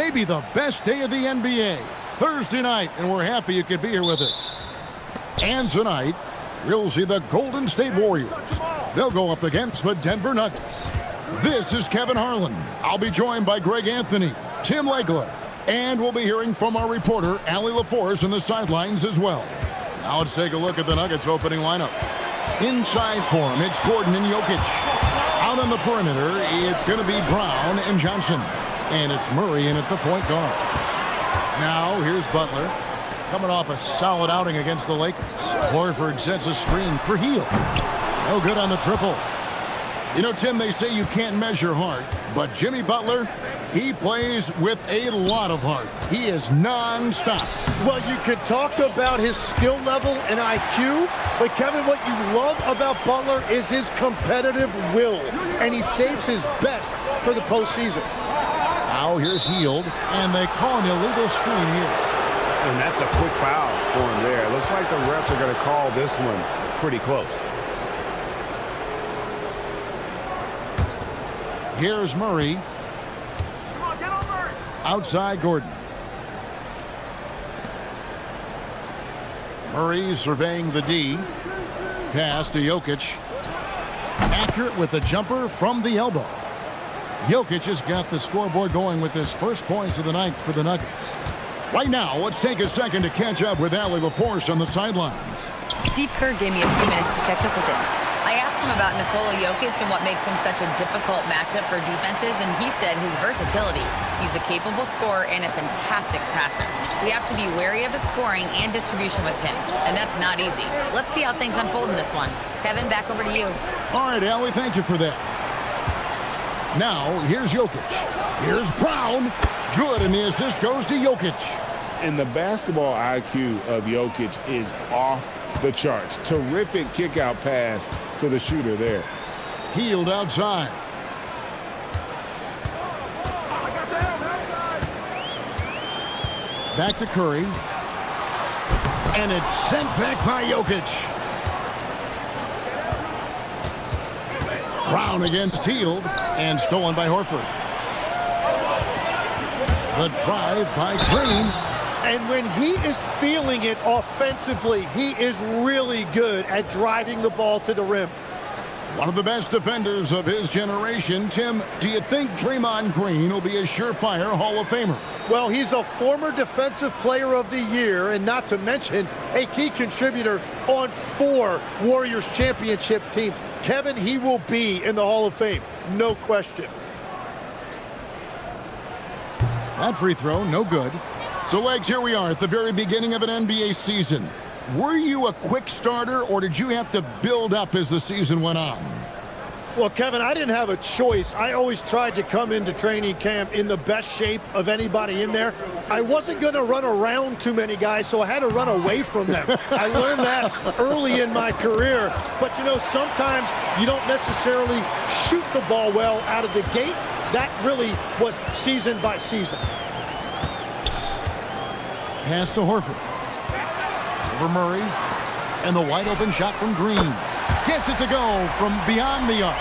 maybe the best day of the NBA, Thursday night, and we're happy you could be here with us. And tonight, we'll see the Golden State Warriors. They'll go up against the Denver Nuggets. This is Kevin Harlan. I'll be joined by Greg Anthony, Tim Legler, and we'll be hearing from our reporter, Allie LaForce, on the sidelines as well. Now let's take a look at the Nuggets opening lineup. Inside for him, it's Gordon and Jokic. Out on the perimeter, it's going to be Brown and Johnson. And it's Murray in at the point guard. Now, here's Butler. Coming off a solid outing against the Lakers. Horford sets a screen for Hield. No good on the triple. You know, Tim, they say you can't measure heart, but Jimmy Butler, he plays with a lot of heart. He is non-stop. Well, you could talk about his skill level and IQ, but Kevin, what you love about Butler is his competitive will, and he saves his best for the postseason. Now here's Hield, and they call an illegal screen here. And that's a quick foul for him there. It looks like the refs are going to call this one pretty close. Here's Murray. Come on, get on Murray. Outside Gordon. Murray surveying the D. Pass to Jokic. Accurate with the jumper from the elbow. Jokic has got the scoreboard going with his first points of the night for the Nuggets. Right now, let's take a second to catch up with Allie LaForce on the sidelines. Steve Kerr gave me a few minutes to catch up with him. I asked him about Nikola Jokic and what makes him such a difficult matchup for defenses, and he said his versatility. He's a capable scorer and a fantastic passer. We have to be wary of his scoring and distribution with him, and that's not easy. Let's see how things unfold in this one. Kevin, back over to you. All right, Allie, thank you for that. Now, here's Jokic. Here's Brown. Good, and the assist goes to Jokic. And the basketball IQ of Jokic is off the charts. Terrific kick-out pass to the shooter there. Hield outside. Back to Curry. And it's sent back by Jokic. Brown against Hield, and stolen by Horford. The drive by Green. And when he is feeling it offensively, he is really good at driving the ball to the rim. One of the best defenders of his generation. Tim, do you think Draymond Green will be a surefire Hall of Famer? Well, he's a former Defensive Player of the Year, and not to mention a key contributor on 4 Warriors championship teams. Kevin, he will be in the Hall of Fame, no question. That free throw, no good. So, Legs, here we are at the very beginning of an NBA season. Were you a quick starter, or did you have to build up as the season went on? Well, Kevin, I didn't have a choice. I always tried to come into training camp in the best shape of anybody in there. I wasn't going to run around too many guys, so I had to run away from them. I learned that early in my career. But, you know, sometimes you don't necessarily shoot the ball well out of the gate. That really was season by season. Pass to Horford. Over Murray. And the wide open shot from Green. Gets it to go from beyond the arc.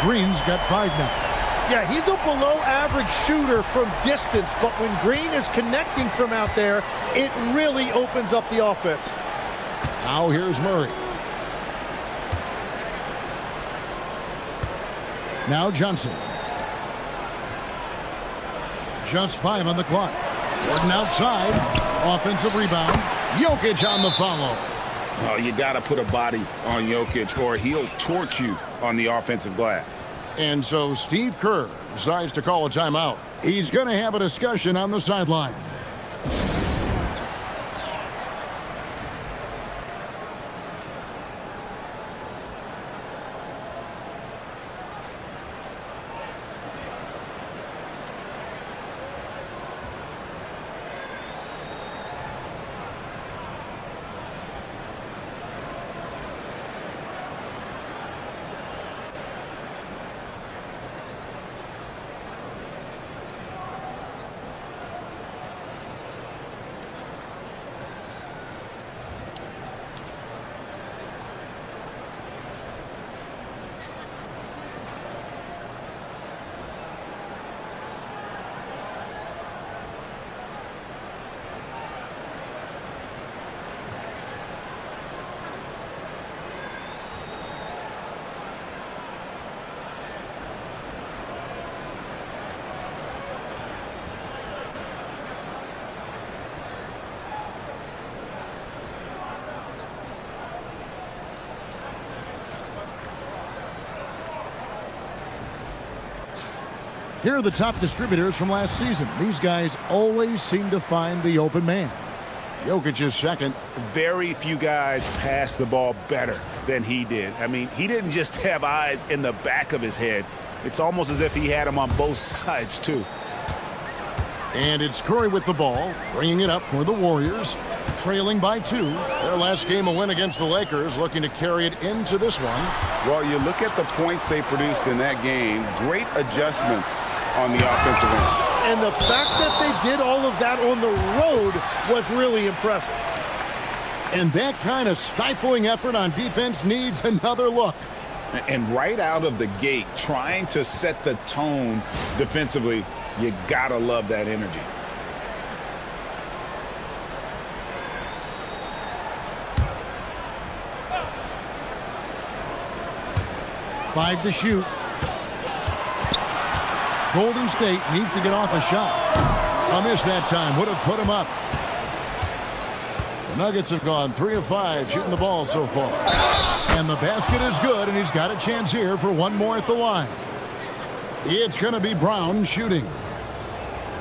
Green's got 5 now. Yeah, he's a below-average shooter from distance, but when Green is connecting from out there, it really opens up the offense. Now here's Murray. Now Johnson. Just 5 on the clock. Gordon outside. Offensive rebound. Jokic on the follow. Oh, you got to put a body on Jokic or he'll torch you on the offensive glass. And so Steve Kerr decides to call a timeout. He's going to have a discussion on the sideline. Here are the top distributors from last season. These guys always seem to find the open man. Jokic is second. Very few guys pass the ball better than he did. I mean, he didn't just have eyes in the back of his head. It's almost as if he had them on both sides, too. And it's Curry with the ball, bringing it up for the Warriors, trailing by 2. Their last game a win against the Lakers, looking to carry it into this one. Well, you look at the points they produced in that game, great adjustments on the offensive end. And the fact that they did all of that on the road was really impressive. And that kind of stifling effort on defense needs another look. And right out of the gate, trying to set the tone defensively, you gotta love that energy. Five to shoot. Golden State needs to get off a shot. A miss that time would have put him up. The Nuggets have gone 3 of 5 shooting the ball so far. And the basket is good, and he's got a chance here for one more at the line. It's going to be Brown shooting.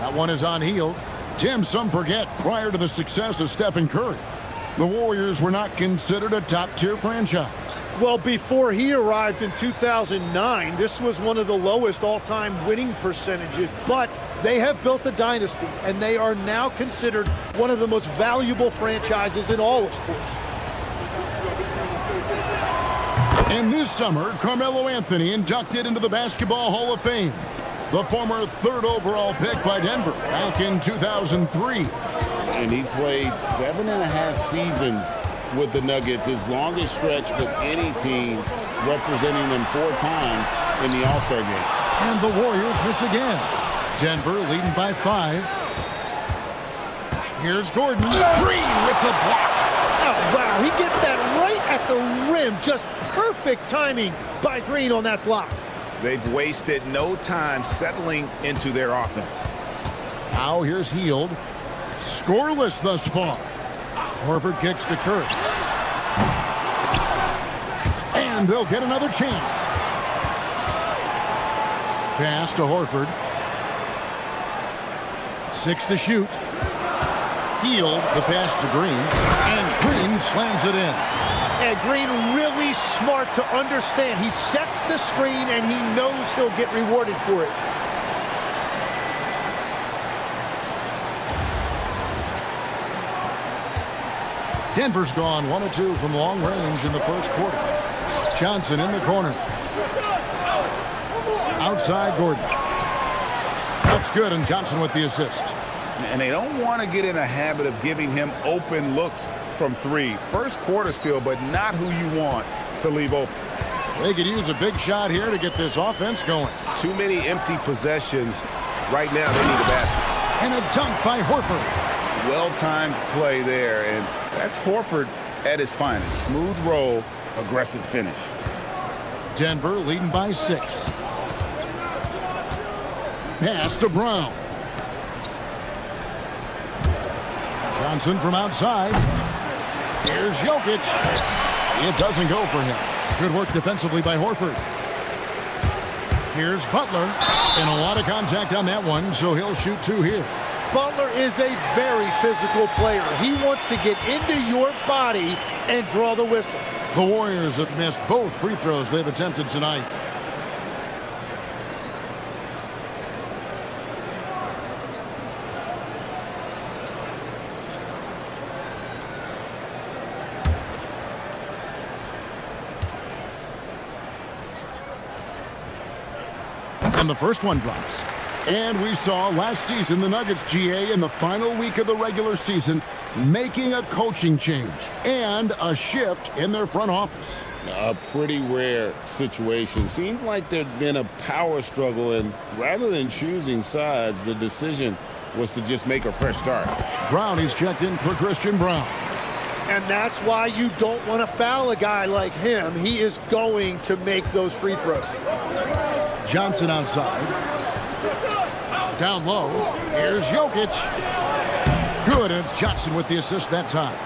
That one is on heel. Tim, some forget, prior to the success of Stephen Curry, the Warriors were not considered a top-tier franchise. Well, before he arrived in 2009, this was one of the lowest all-time winning percentages, but they have built a dynasty, and they are now considered one of the most valuable franchises in all of sports. And this summer, Carmelo Anthony inducted into the Basketball Hall of Fame. The former 3rd overall pick by Denver back in 2003. And he played 7.5 seasons with the Nuggets, his longest stretch with any team, representing them 4 times in the All-Star game. And the Warriors miss again. Denver leading by 5. Here's Gordon. Green with the block. Oh, wow, he gets that right at the rim. Just perfect timing by Green on that block. They've wasted no time settling into their offense. Now here's Hield. Scoreless thus far. Horford kicks to Curry. And they'll get another chance. Pass to Horford. 6 to shoot. Hield the pass to Green. And Green slams it in. And Green really smart to understand. He sets the screen and he knows he'll get rewarded for it. Denver's gone 1 of 2 from long range in the first quarter. Johnson in the corner. Outside Gordon. That's good, and Johnson with the assist. And they don't want to get in a habit of giving him open looks from 3. First quarter still, but not who you want to leave open. They could use a big shot here to get this offense going. Too many empty possessions. Right now, they need a basket. And a dunk by Horford. Well-timed play there, and that's Horford at his finest. Smooth roll, aggressive finish. Denver leading by 6. Pass to Brown. Johnson from outside. Here's Jokic. It doesn't go for him. Good work defensively by Horford. Here's Butler. And a lot of contact on that one, so he'll shoot 2 here. Butler is a very physical player. He wants to get into your body and draw the whistle. The Warriors have missed both free throws they've attempted tonight. And the first one drops. And we saw last season the Nuggets, GA, in the final week of the regular season, making a coaching change and a shift in their front office. A pretty rare situation. Seemed like there'd been a power struggle, and rather than choosing sides, the decision was to just make a fresh start. Brown is checked in for Christian Brown. And that's why you don't want to foul a guy like him. He is going to make those free throws. Johnson outside. Down low. Here's Jokic. Good, and it's Johnson with the assist that time.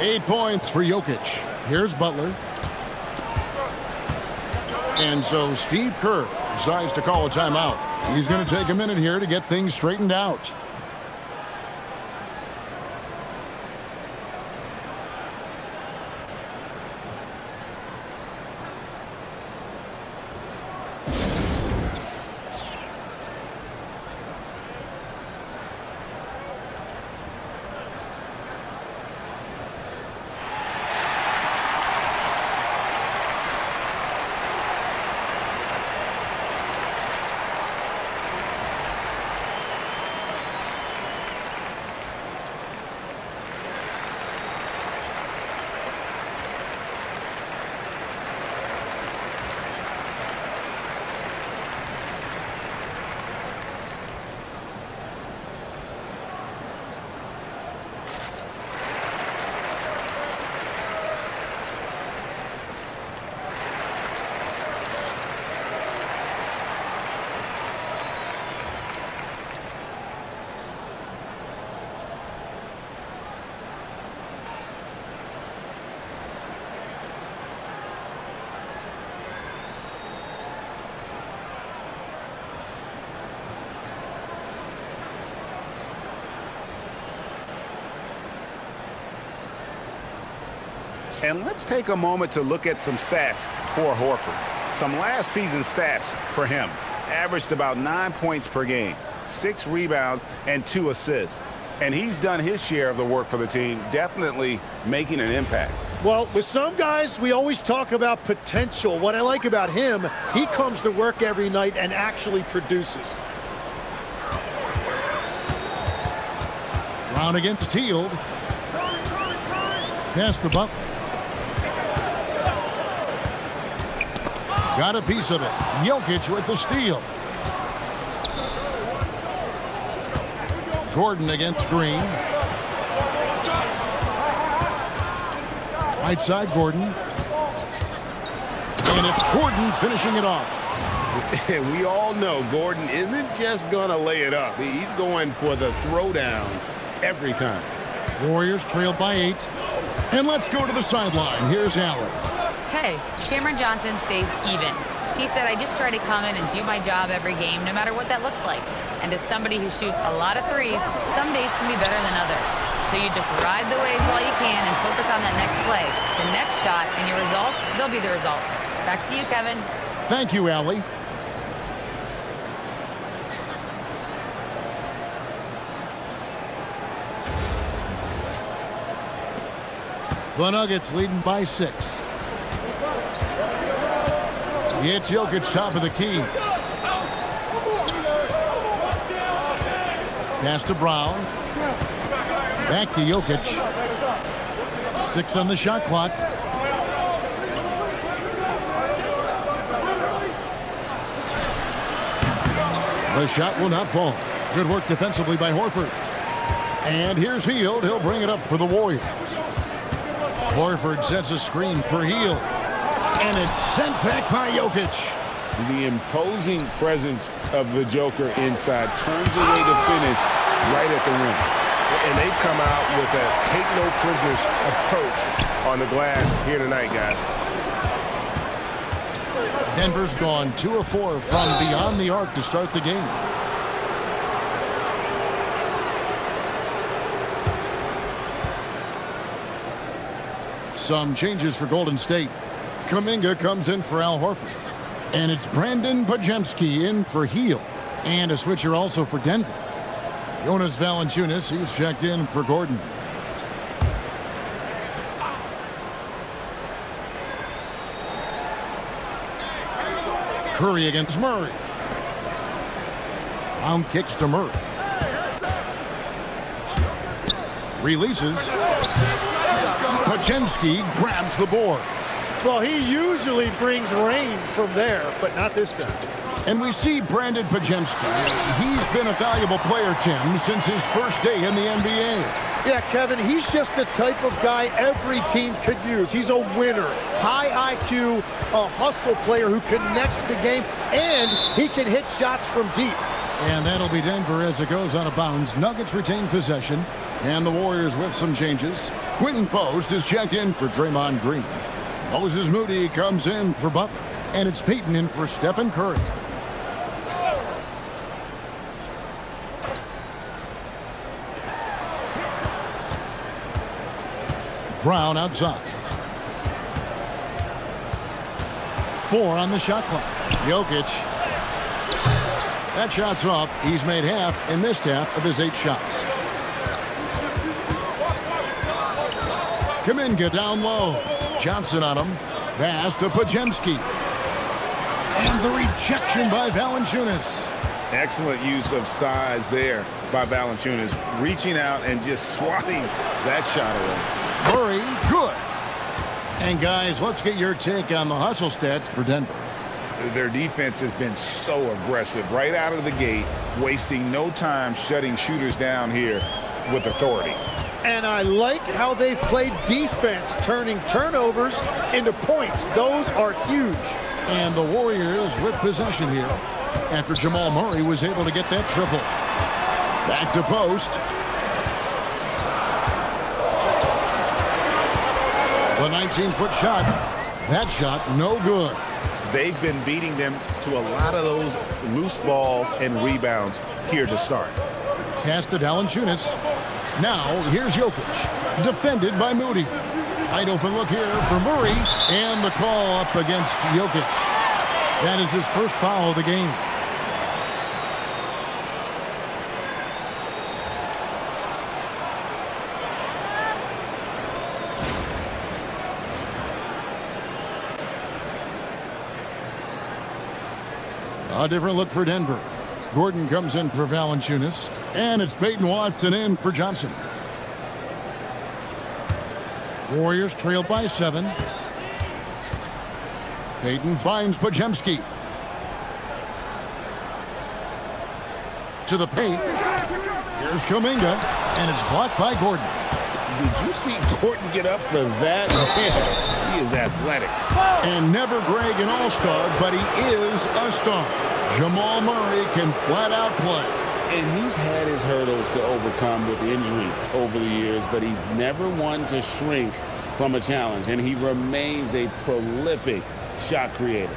8 points for Jokic. Here's Butler. And so Steve Kerr decides to call a timeout. He's going to take a minute here to get things straightened out. And let's take a moment to look at some stats for Horford. Some last season stats for him. Averaged about 9 points per game, 6 rebounds, and 2 assists. And he's done his share of the work for the team, definitely making an impact. Well, with some guys, we always talk about potential. What I like about him, he comes to work every night and actually produces. Brown against Hield. Pass to Butler. Got a piece of it. Jokic with the steal. Gordon against Green. Right side, Gordon. And it's Gordon finishing it off. And we all know Gordon isn't just going to lay it up. He's going for the throwdown every time. Warriors trailed by 8. And let's go to the sideline. Here's Allen. Hey, Cameron Johnson stays even. He said, I just try to come in and do my job every game, no matter what that looks like. And as somebody who shoots a lot of threes, some days can be better than others. So you just ride the waves while you can and focus on that next play. The next shot and your results, they'll be the results. Back to you, Kevin. Thank you, Allie. The Nuggets leading by 6. It's Jokic top of the key. Pass to Brown. Back to Jokic. 6 on the shot clock. The shot will not fall. Good work defensively by Horford. And here's Hield. He'll bring it up for the Warriors. Horford sets a screen for Hield. And it's sent back by Jokic. The imposing presence of the Joker inside turns away the finish right at the rim. And they've come out with a take-no-prisoners approach on the glass here tonight, guys. Denver's gone 2 of 4 from beyond the arc to start the game. Some changes for Golden State. Kuminga comes in for Al Horford. And it's Brandon Podziemski in for Hield. And a switcher also for Denver. Jonas Valanciunas, he's checked in for Gordon. Curry against Murray. Brown kicks to Murray. Releases. Podziemski grabs the board. Well, he usually brings rain from there, but not this time. And we see Brandon Podziemski. He's been a valuable player, Tim, since his first day in the NBA. Yeah, Kevin, he's just the type of guy every team could use. He's a winner, high IQ, a hustle player who connects the game, and he can hit shots from deep. And that'll be Denver as it goes out of bounds. Nuggets retain possession, and the Warriors with some changes. Quentin Post is checked in for Draymond Green. Moses Moody comes in for Butler, and it's Peyton in for Stephen Curry. Brown outside. 4 on the shot clock. Jokic. That shot's off. He's made half and missed half of his 8 shots. Kuminga down low. Johnson on him. Pass to Podziemski. And the rejection by Valanciunas. Excellent use of size there by Valanciunas, reaching out and just swatting that shot away. Murray, good. And guys, let's get your take on the hustle stats for Denver. Their defense has been so aggressive right out of the gate, wasting no time shutting shooters down here with authority. And I like how they've played defense, turning turnovers into points. Those are huge. And the Warriors with possession here after Jamal Murray was able to get that triple. Back to post. The 19-foot shot. That shot, no good. They've been beating them to a lot of those loose balls and rebounds here to start. Pass to Valanciunas. Now, here's Jokic. Defended by Moody. Wide open look here for Murray. And the call up against Jokic. That is his first foul of the game. A different look for Denver. Gordon comes in for Valanciunas. And it's Peyton Watson in for Johnson. Warriors trailed by 7. Peyton finds Podziemski. To the paint. Here's Kuminga. And it's blocked by Gordon. Did you see Gordon get up for that? He is athletic. And never Greg an all-star, but he is a star. Jamal Murray can flat out play. And he's had his hurdles to overcome with injury over the years, but he's never one to shrink from a challenge. And he remains a prolific shot creator.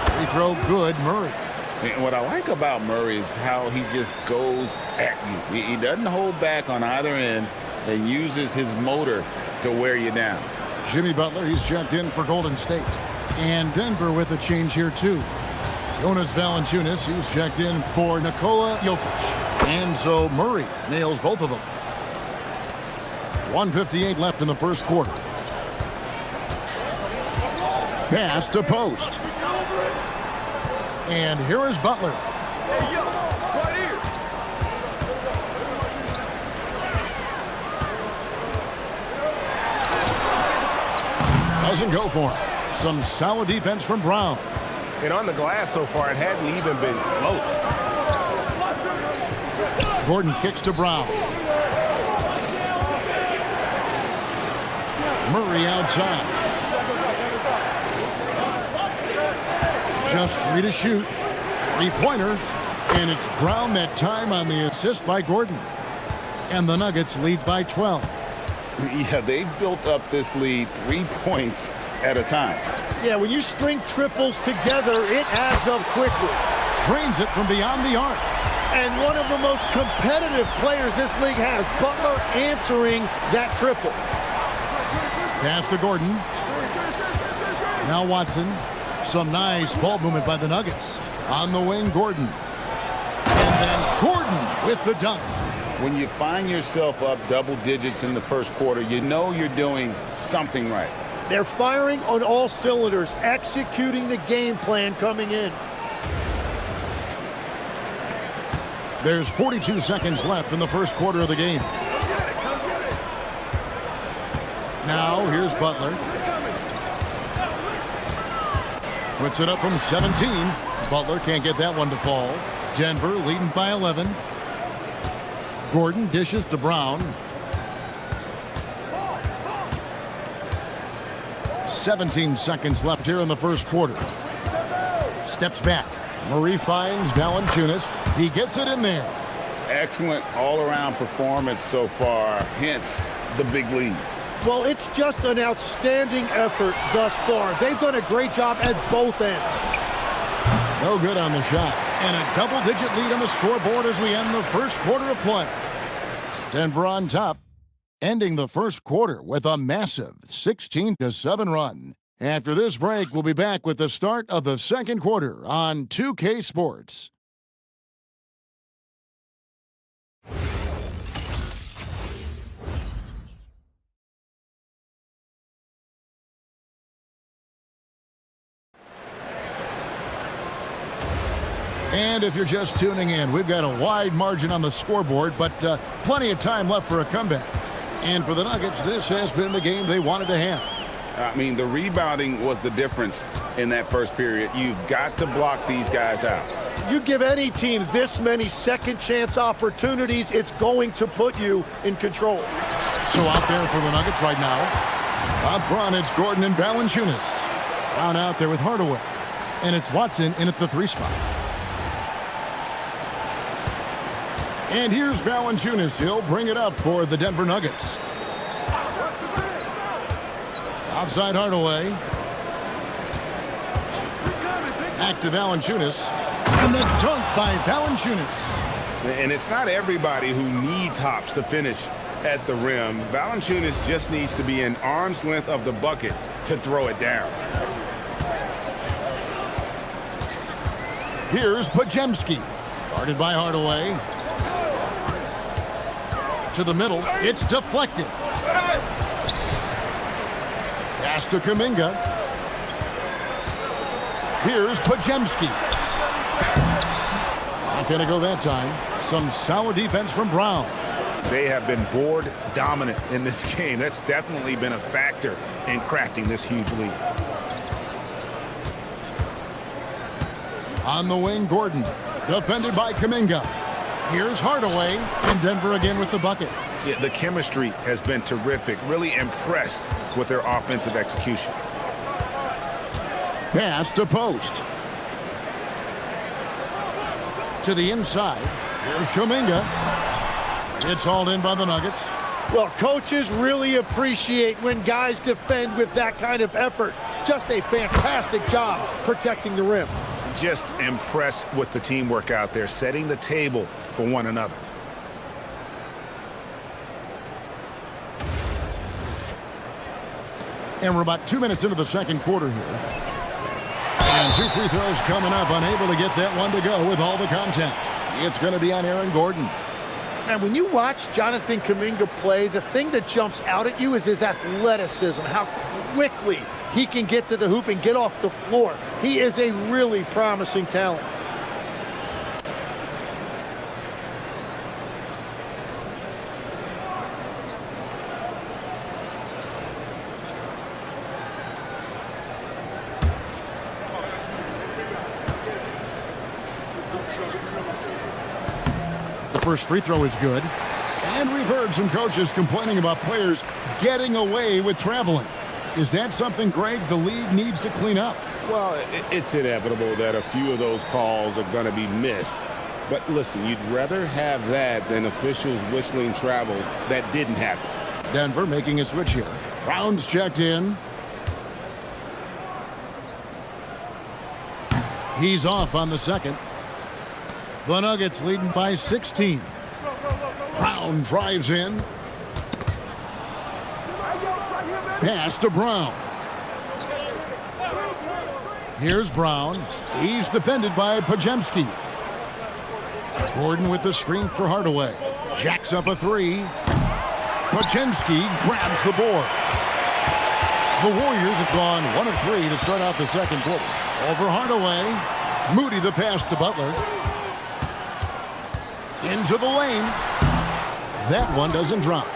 Free throw good, Murray. And what I like about Murray is how he just goes at you. He doesn't hold back on either end and uses his motor to wear you down. Jimmy Butler, he's checked in for Golden State. And Denver with a change here, too. Jonas Valanciunas, he's checked in for Nikola Jokic. And so Murray nails both of them. 1:58 left in the first quarter. Pass to post. And here is Butler. Hey, yo, right here. Doesn't go for him. Some solid defense from Brown. And on the glass so far, it hadn't even been close. Gordon kicks to Brown. Murray outside. Just 3 to shoot. 3-pointer. And it's Brown that time on the assist by Gordon. And the Nuggets lead by 12. Yeah, they've built up this lead 3 points at a time. Yeah, when you string triples together, it adds up quickly. Drains it from beyond the arc. And one of the most competitive players this league has, Butler, answering that triple. Pass to Gordon. Now Watson. Some nice ball movement by the Nuggets. On the wing, Gordon. And then Gordon with the dunk. When you find yourself up double digits in the first quarter, you know you're doing something right. They're firing on all cylinders, executing the game plan coming in. There's 42 seconds left in the first quarter of the game. Now here's Butler. Puts it up from 17. Butler can't get that one to fall. Denver leading by 11. Gordon dishes to Brown. 17 seconds left here in the first quarter. Steps back. Murray finds Valanciunas. He gets it in there. Excellent all-around performance so far, hence the big lead. Well, it's just an outstanding effort thus far. They've done a great job at both ends. No good on the shot. And a double-digit lead on the scoreboard as we end the first quarter of play. Denver on top, ending the first quarter with a massive 16-7 run. After this break, we'll be back with the start of the second quarter on 2K Sports. And if you're just tuning in, we've got a wide margin on the scoreboard, but plenty of time left for a comeback. And for the Nuggets, this has been the game they wanted to have. I mean, the rebounding was the difference in that first period. You've got to block these guys out. You give any team this many second chance opportunities, it's going to put you in control. So out there for the Nuggets right now. Up front, it's Gordon and Valanciunas. Brown out there with Hardaway. And it's Watson in at the 3 spot. And here's Valanciunas. He'll bring it up for the Denver Nuggets. Outside Hardaway. Back to Valanciunas. And the dunk by Valanciunas. And it's not everybody who needs hops to finish at the rim. Valanciunas just needs to be an arm's length of the bucket to throw it down. Here's Podziemski. Guarded by Hardaway. To the middle. It's deflected. Pass to Kuminga. Here's Podziemski. Not going to go that time. Some solid defense from Brown. They have been board dominant in this game. That's definitely been a factor in crafting this huge lead. On the wing, Gordon. Defended by Kuminga. Here's Hardaway, and Denver again with the bucket. Yeah, the chemistry has been terrific. Really impressed with their offensive execution. Pass to Post. To the inside. Here's Kuminga. It's hauled in by the Nuggets. Well, coaches really appreciate when guys defend with that kind of effort. Just a fantastic job protecting the rim. Just impressed with the teamwork out there, setting the table for one another. And we're about 2 minutes into the second quarter here. And 2 free throws coming up, unable to get that one to go with all the contact. It's going to be on Aaron Gordon. And when you watch Jonathan Kuminga play, the thing that jumps out at you is his athleticism, how quickly he can get to the hoop and get off the floor. He is a really promising talent. The first free throw is good. And we've heard some coaches complaining about players getting away with traveling. Is that something, Greg, the league needs to clean up? Well, it's inevitable that a few of those calls are going to be missed. But listen, you'd rather have that than officials whistling travels that didn't happen. Denver making a switch here. Brown's checked in. He's off on the second. The Nuggets leading by 16. Brown drives in. Pass to Brown. Here's Brown. He's defended by Podziemski. Gordon with the screen for Hardaway. Jacks up a 3. Podziemski grabs the board. The Warriors have gone 1 of 3 to start out the second quarter. Over Hardaway. Moody the pass to Butler. Into the lane. That one doesn't drop.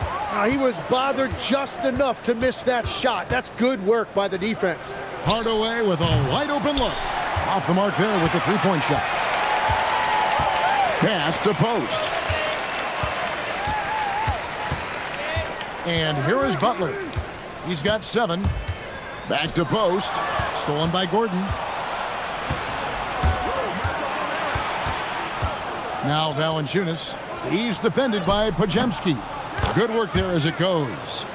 He was bothered just enough to miss that shot. That's good work by the defense. Hardaway with a wide open look. Off the mark there with the three-point shot. Pass to Post. And here is Butler. He's got 7. Back to Post. Stolen by Gordon. Now Valanciunas. He's defended by Podziemski. Good work there as it goes.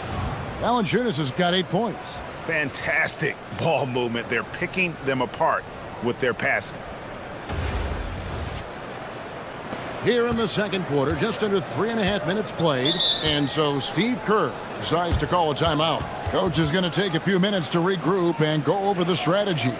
Valanciunas has got 8 points. Fantastic ball movement. They're picking them apart with their passing. Here in the second quarter, just under 3.5 minutes played. And so Steve Kerr decides to call a timeout. Coach is going to take a few minutes to regroup and go over the strategy.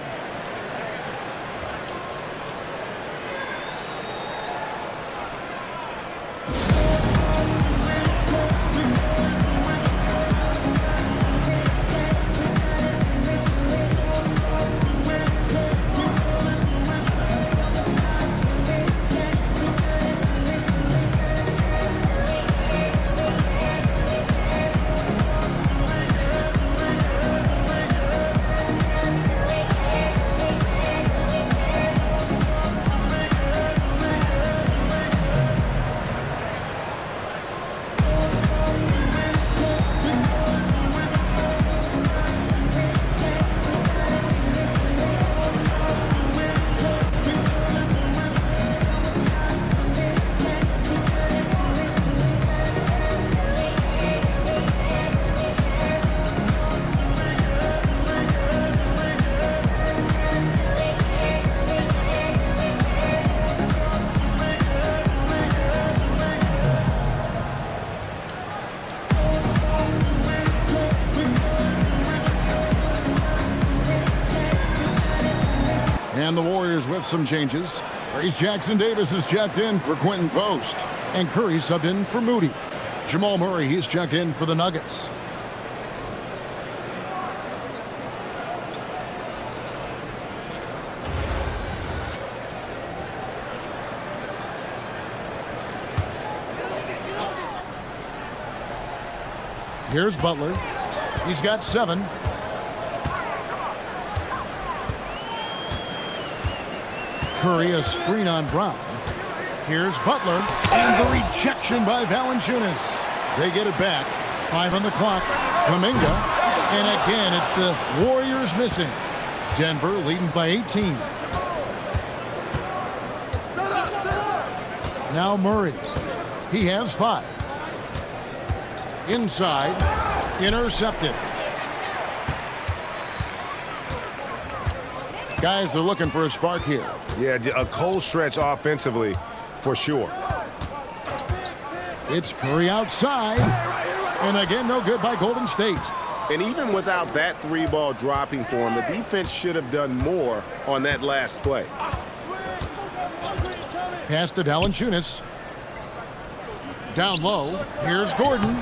And the Warriors with some changes. Trace Jackson-Davis is checked in for Quentin Post. And Curry subbed in for Moody. Jamal Murray, he's checked in for the Nuggets. Here's Butler. He's got 7. Curry, a screen on Brown. Here's Butler, and the rejection by Valanciunas. They get it back. 5 on the clock. Kuminga, and again, it's the Warriors missing. Denver leading by 18. Now Murray. He has 5. Inside, intercepted. Guys are looking for a spark here. Yeah, a cold stretch offensively for sure. It's Curry outside. And again, no good by Golden State. And even without that 3-ball dropping for him, the defense should have done more on that last play. Pass to Valanciunas. Down low. Here's Gordon.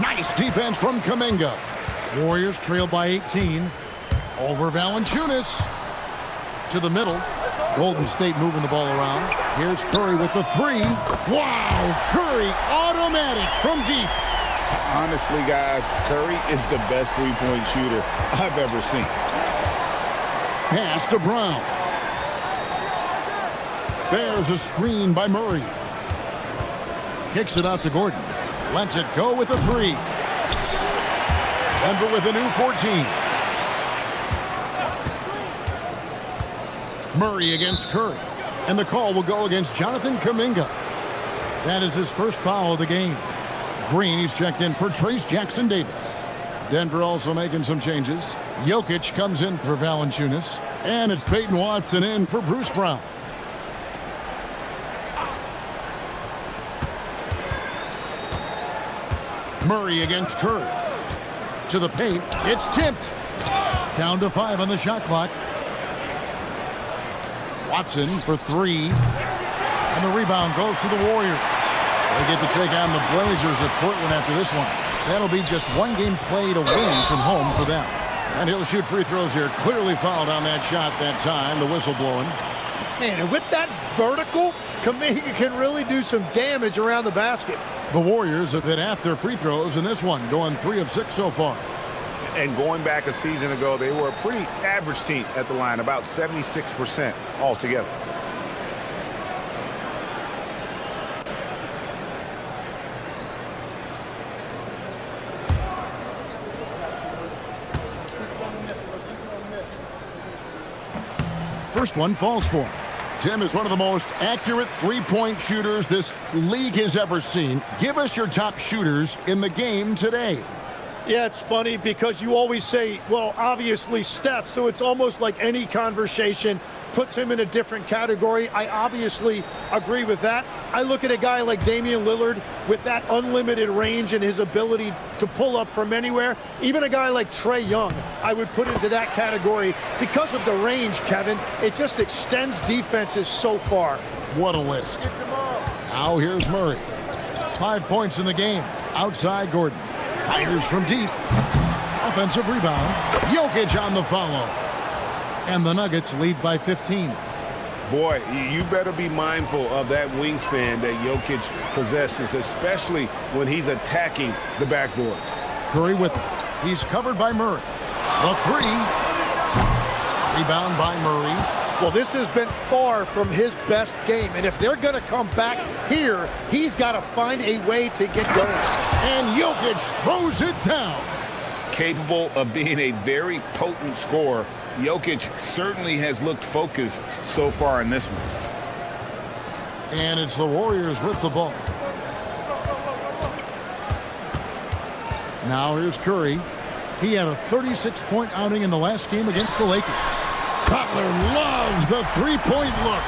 Nice defense from Kuminga. Warriors trail by 18. Over Valanciunas. To the middle. Golden State moving the ball around. Here's Curry with the 3. Wow! Curry automatic from deep. Honestly, guys, Curry is the best three-point shooter I've ever seen. Pass to Brown. There's a screen by Murray. Kicks it out to Gordon. Lets it go with a 3. Denver with a new 14. Murray against Curry. And the call will go against Jonathan Kuminga. That is his first foul of the game. Green, he's checked in for Trace Jackson-Davis. Denver also making some changes. Jokic comes in for Valanciunas. And it's Peyton Watson in for Bruce Brown. Murray against Curry. To the paint. It's tipped. Down to 5 on the shot clock. Watson for 3. And the rebound goes to the Warriors. They get to take on the Blazers at Portland after this one. That'll be just 1 game played away from home for them. And he'll shoot free throws here. Clearly fouled on that shot that time. The whistle blowing. Man, and with that vertical, Kuminga can really do some damage around the basket. The Warriors have hit half their free throws in this one, going 3 of 6 so far. And going back a season ago, they were a pretty average team at the line, about 76% altogether. First one falls for him. Tim is one of the most accurate three-point shooters this league has ever seen. Give us your top shooters in the game today. Yeah, it's funny because you always say, well, obviously Steph, so it's almost like any conversation puts him in a different category. I obviously agree with that. I look at a guy like Damian Lillard with that unlimited range and his ability to pull up from anywhere. Even a guy like Trae Young, I would put into that category because of the range, Kevin. It just extends defenses so far. What a list. Now here's Murray. 5 points in the game. Outside Gordon. Fires from deep. Offensive rebound. Jokic on the follow. And the Nuggets lead by 15. Boy, you better be mindful of that wingspan that Jokic possesses, especially when he's attacking the backboard. Curry with it. He's covered by Murray. The three. Rebound by Murray. Well, this has been far from his best game, and if they're going to come back here, he's got to find a way to get going. And Jokic throws it down. Capable of being a very potent scorer, Jokic certainly has looked focused so far in this one. And it's the Warriors with the ball. Now here's Curry. He had a 36-point outing in the last game against the Lakers. Butler loves the three-point look.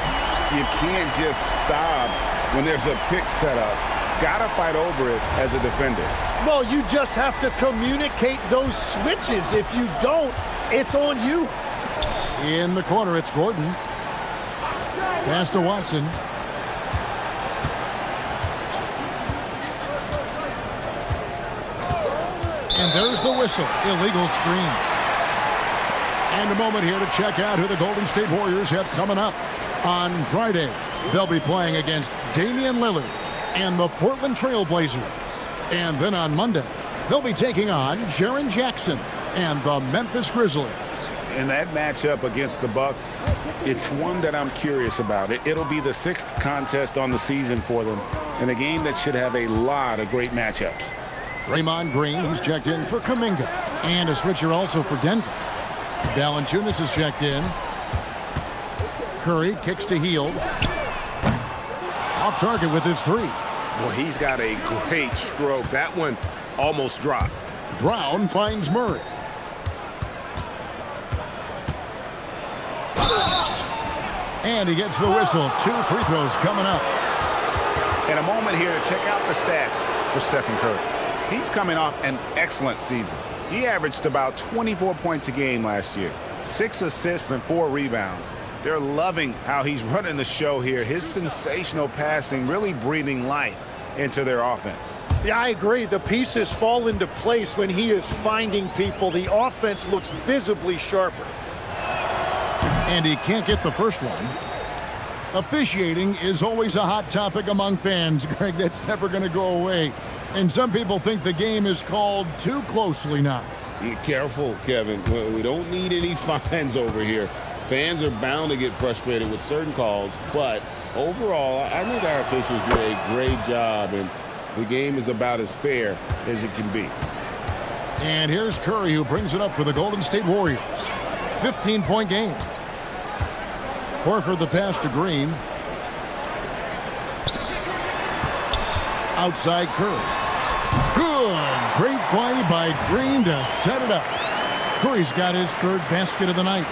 You can't just stop when there's a pick set up. Gotta fight over it as a defender. Well, you just have to communicate those switches. If you don't, it's on you. In the corner, it's Gordon. Pass to Watson. And there's the whistle. Illegal screen. And a moment here to check out who the Golden State Warriors have coming up. On Friday, they'll be playing against Damian Lillard and the Portland Trail Blazers. And then on Monday, they'll be taking on Jaren Jackson and the Memphis Grizzlies. In that matchup against the Bucks, it's one that I'm curious about. It'll be the 6th contest on the season for them, and a game that should have a lot of great matchups. Draymond Green, he's checked in for Kuminga. And a switcher also for Denver. Valanciunas is checked in. Curry kicks to Hield. Off target with his three. Well, he's got a great stroke. That one almost dropped. Brown finds Murray. And he gets the whistle. 2 free throws coming up. And a moment here to check out the stats for Stephen Curry. He's coming off an excellent season. He averaged about 24 points a game last year, 6 assists and 4 rebounds. They're loving how he's running the show here. His sensational passing really breathing life into their offense. Yeah, I agree. The pieces fall into place when he is finding people. The offense looks visibly sharper. And he can't get the first one. Officiating is always a hot topic among fans, Greg. That's never going to go away. And some people think the game is called too closely now. Be careful, Kevin. We don't need any fines over here. Fans are bound to get frustrated with certain calls, but overall, I think our officials do a great job, and the game is about as fair as it can be. And here's Curry, who brings it up for the Golden State Warriors. 15-point game. Horford the pass to Green. Outside Curry. Good. Great play by Green to set it up. Curry's got his 3rd basket of the night.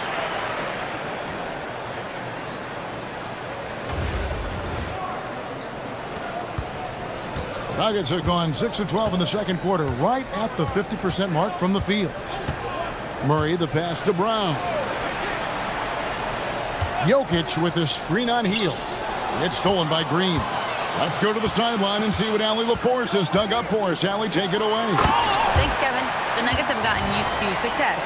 Nuggets have gone 6 of 12 in the second quarter, right at the 50% mark from the field. Murray the pass to Brown. Jokic with the screen on Hield. It's stolen by Green. Let's go to the sideline and see what Allie LaForce has dug up for us. Allie, take it away. Thanks, Kevin. The Nuggets have gotten used to success.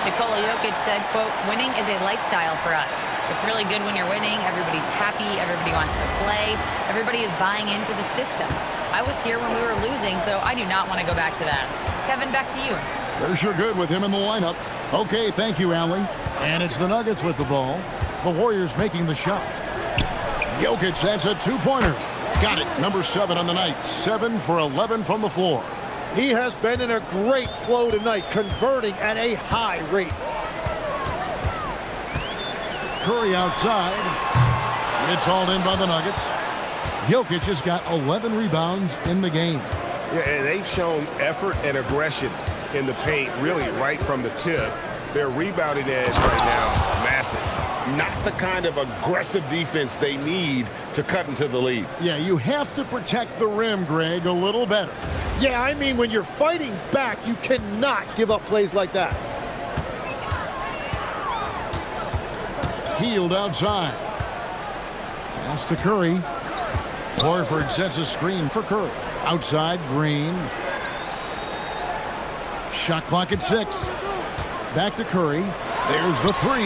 Nikola Jokic said, quote, "Winning is a lifestyle for us. It's really good when you're winning. Everybody's happy. Everybody wants to play. Everybody is buying into the system. I was here when we were losing, so I do not want to go back to that." Kevin, back to you. They're sure good with him in the lineup. Okay, thank you, Allie. And it's the Nuggets with the ball. The Warriors making the shot. Jokic, that's a 2-pointer. Got it. Number 7 on the night. 7 for 11 from the floor. He has been in a great flow tonight, converting at a high rate. Curry outside. It's hauled in by the Nuggets. Jokic has got 11 rebounds in the game. Yeah, and they've shown effort and aggression in the paint, really right from the tip. Their rebounding edge right now, massive. Not the kind of aggressive defense they need to cut into the lead. Yeah, you have to protect the rim, Greg, a little better. Yeah, I mean, when you're fighting back, you cannot give up plays like that. Healed outside. Pass to Curry. Horford sets a screen for Curry. Outside, Green. Shot clock at 6. Back to Curry. There's the 3.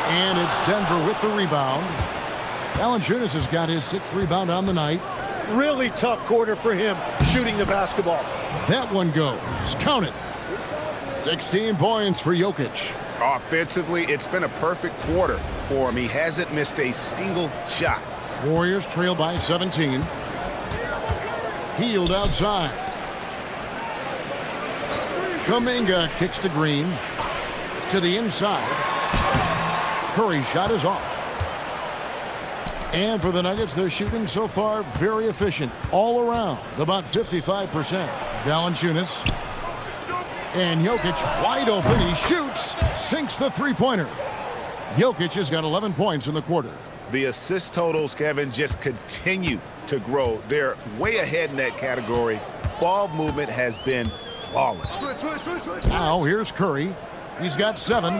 And it's Denver with the rebound. Valanciunas has got his 6th rebound on the night. Really tough quarter for him shooting the basketball. That one goes. Count it. 16 points for Jokic. Offensively, it's been a perfect quarter for him. He hasn't missed a single shot. Warriors trail by 17. Healed outside. Kuminga kicks to Green. To the inside. Curry's shot is off. And for the Nuggets, their shooting so far very efficient. All around, about 55%. Valanciunas. And Jokic wide open. He shoots. Sinks the three-pointer. Jokic has got 11 points in the quarter. The assist totals, Kevin, just continue to grow. They're way ahead in that category. Ball movement has been flawless. Now here's Curry. He's got 7.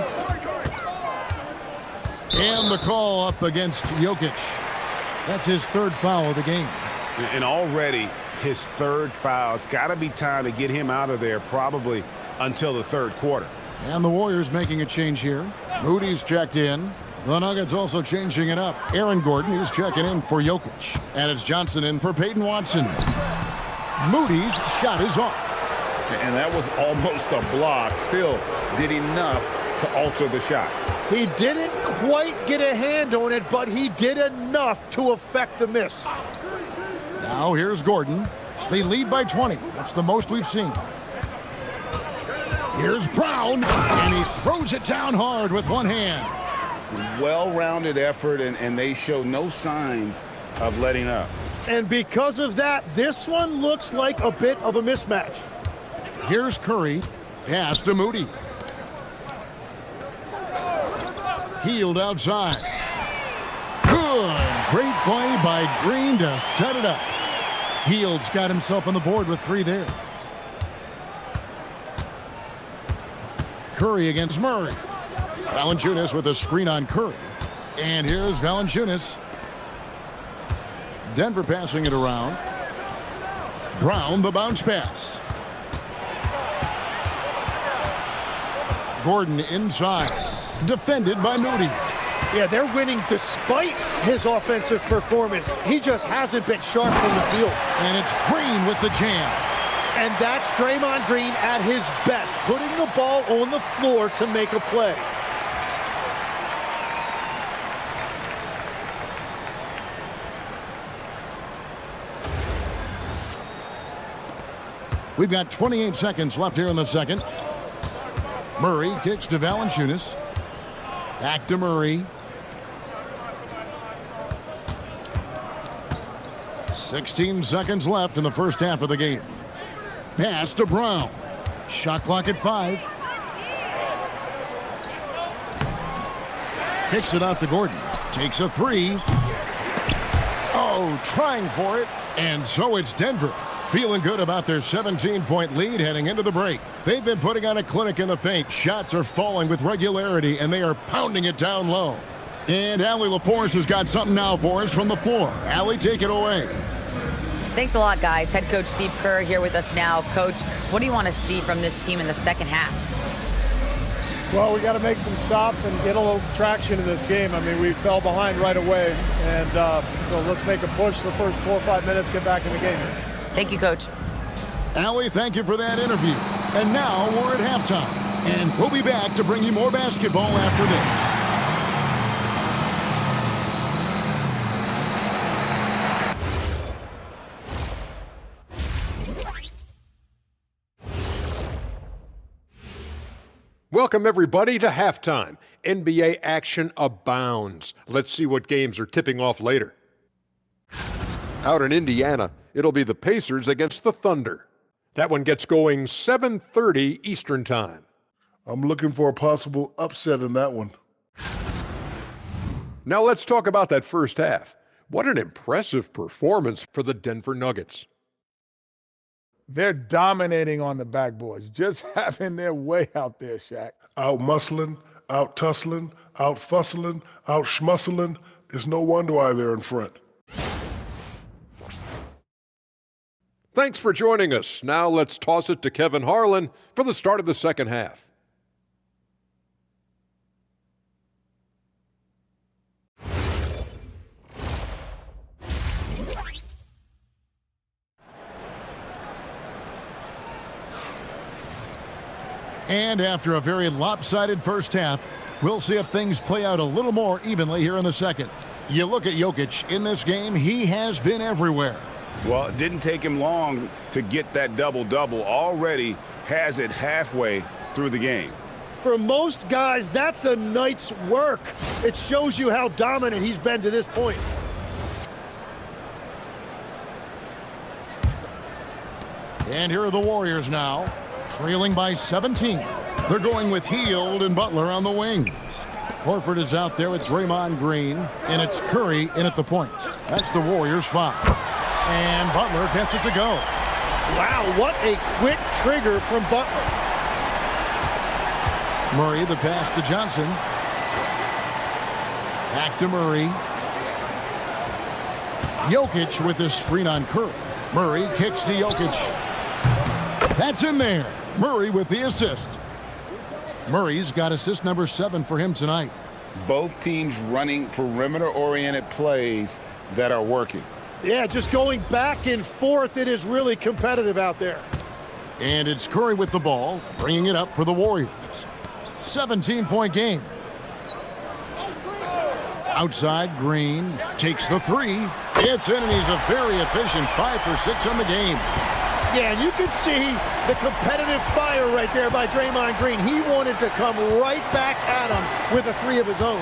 And the call up against Jokic. That's his 3rd foul of the game. And already his 3rd foul. It's got to be time to get him out of there probably until the 3rd quarter. And the Warriors making a change here. Moody's checked in. The Nuggets also changing it up. Aaron Gordon is checking in for Jokic. And it's Johnson in for Peyton Watson. Moody's shot is off. And that was almost a block. Still did enough to alter the shot. He didn't quite get a hand on it, but he did enough to affect the miss. Now here's Gordon. They lead by 20. That's the most we've seen. Here's Brown, and he throws it down hard with one hand. Well-rounded effort, and they show no signs of letting up. And because of that, this one looks like a bit of a mismatch. Here's Curry. Pass to Moody. Healed outside. Good. Great play by Green to set it up. Hield's got himself on the board with 3 there. Curry against Murray. Valanciunas with a screen on Curry. And here's Valanciunas. Denver passing it around. Brown, the bounce pass. Gordon inside. Defended by Moody. Yeah, they're winning despite his offensive performance. He just hasn't been sharp from the field. And it's Green with the jam. And that's Draymond Green at his best, putting the ball on the floor to make a play. We've got 28 seconds left here in the second. Murray kicks to Valanciunas. Back to Murray. 16 seconds left in the first half of the game. Pass to Brown. Shot clock at 5. Kicks it out to Gordon. Takes a 3. Oh, trying for it. And so it's Denver. Feeling good about their 17-point lead heading into the break. They've been putting on a clinic in the paint. Shots are falling with regularity, and they are pounding it down low. And Allie LaForce has got something now for us from the floor. Allie, take it away. Thanks a lot, guys. Head coach Steve Kerr here with us now. Coach, what do you want to see from this team in the second half? Well, we got to make some stops and get a little traction in this game. I mean, we fell behind right away, and so let's make a push the first 4 or 5 minutes, get back in the game. Thank you, Coach. Allie, thank you for that interview. And now we're at halftime. And we'll be back to bring you more basketball after this. Welcome, everybody, to halftime. NBA action abounds. Let's see what games are tipping off later. Out in Indiana, it'll be the Pacers against the Thunder. That one gets going 7:30 Eastern Time. I'm looking for a possible upset in that one. Now let's talk about that first half. What an impressive performance for the Denver Nuggets. They're dominating on the backboards, just having their way out there, Shaq. Out muscling, out tussling, out fussling, out schmuscling. It's no wonder why they're in front. Thanks for joining us. Now let's toss it to Kevin Harlan for the start of the second half. And after a very lopsided first half, we'll see if things play out a little more evenly here in the second. You look at Jokic in this game, he has been everywhere. Well, it didn't take him long to get that double-double. Already has it halfway through the game. For most guys, that's a night's work. It shows you how dominant he's been to this point. And here are the Warriors now, trailing by 17. They're going with Hield and Butler on the wings. Horford is out there with Draymond Green, and it's Curry in at the point. That's the Warriors' foul. And Butler gets it to go. Wow, what a quick trigger from Butler. Murray, the pass to Johnson. Back to Murray. Jokic with this screen on Curry. Murray kicks to Jokic. That's in there. Murray with the assist. Murray's got assist number 7 for him tonight. Both teams running perimeter-oriented plays that are working. Yeah, just going back and forth. It is really competitive out there. And it's Curry with the ball, bringing it up for the Warriors. 17-point game. Outside, Green takes the 3. It's in, and he's a very efficient 5 for 6 on the game. Yeah, and you can see the competitive fire right there by Draymond Green. He wanted to come right back at him with a 3 of his own.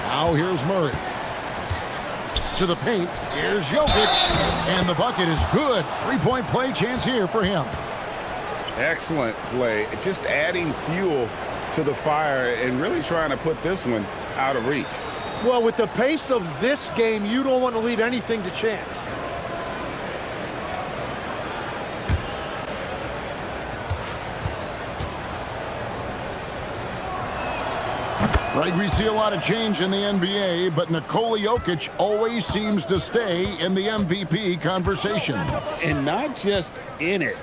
Now here's Murray. To the paint, here's Jokic, and the bucket is good. 3-point play chance here for him. Excellent play. Just adding fuel to the fire and really trying to put this one out of reach. Well, with the pace of this game, you don't want to leave anything to chance. Greg, we see a lot of change in the NBA, but Nikola Jokic always seems to stay in the MVP conversation. And not just in it,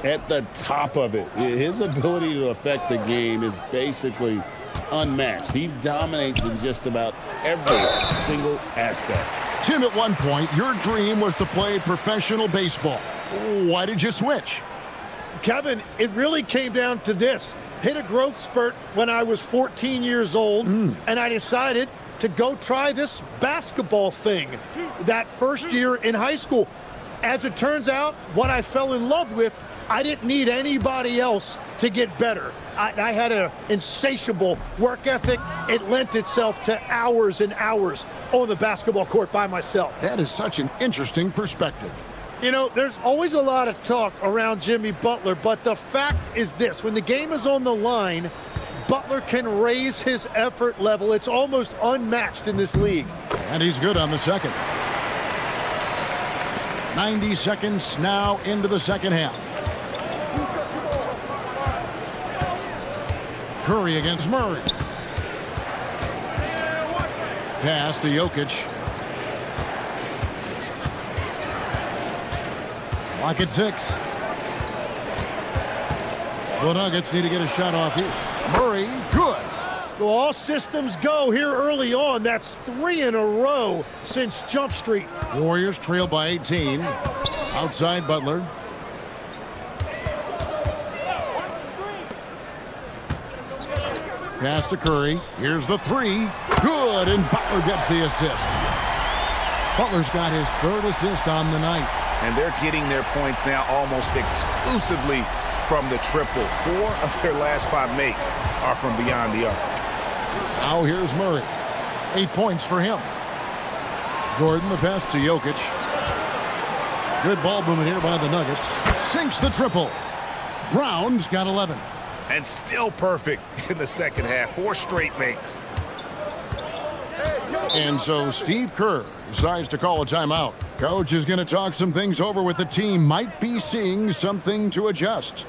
at the top of it. His ability to affect the game is basically unmatched. He dominates in just about every single aspect. Tim, at one point, your dream was to play professional baseball. Why did you switch? Kevin, it really came down to this. Hit a growth spurt when I was 14 years old, and I decided to go try this basketball thing that first year in high school. As it turns out, what I fell in love with, I didn't need anybody else to get better. I had an insatiable work ethic. It lent itself to hours and hours on the basketball court by myself. That is such an interesting perspective. You know, there's always a lot of talk around Jimmy Butler, but the fact is this. When the game is on the line, Butler can raise his effort level. It's almost unmatched in this league. And he's good on the second. 90 seconds now into the second half. Curry against Murray. Pass to Jokic. Clock at 6. The Nuggets need to get a shot off here. Murray, good. Well, all systems go here early on. That's 3 in a row since Jump Street. Warriors trail by 18. Outside Butler. Pass to Curry. Here's the 3. Good, and Butler gets the assist. Butler's got his 3rd assist on the night. And they're getting their points now almost exclusively from the triple. 4 of their last 5 makes are from beyond the arc. Now here's Murray. 8 points for him. Gordon, the pass to Jokic. Good ball movement here by the Nuggets. Sinks the triple. Brown's got 11. And still perfect in the second half. 4 straight makes. And so Steve Kerr decides to call a timeout. Coach is going to talk some things over with the team. Might be seeing something to adjust.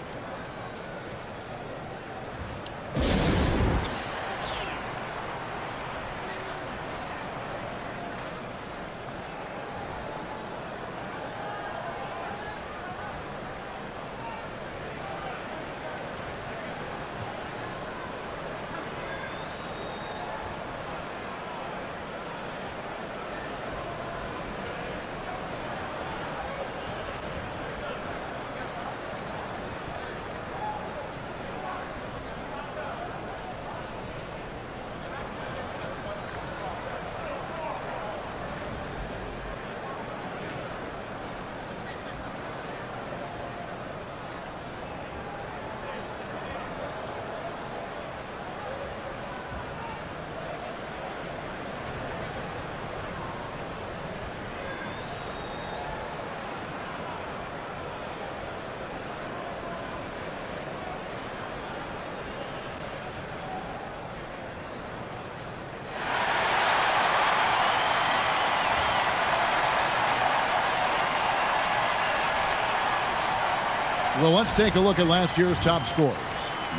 Well, let's take a look at last year's top scorers.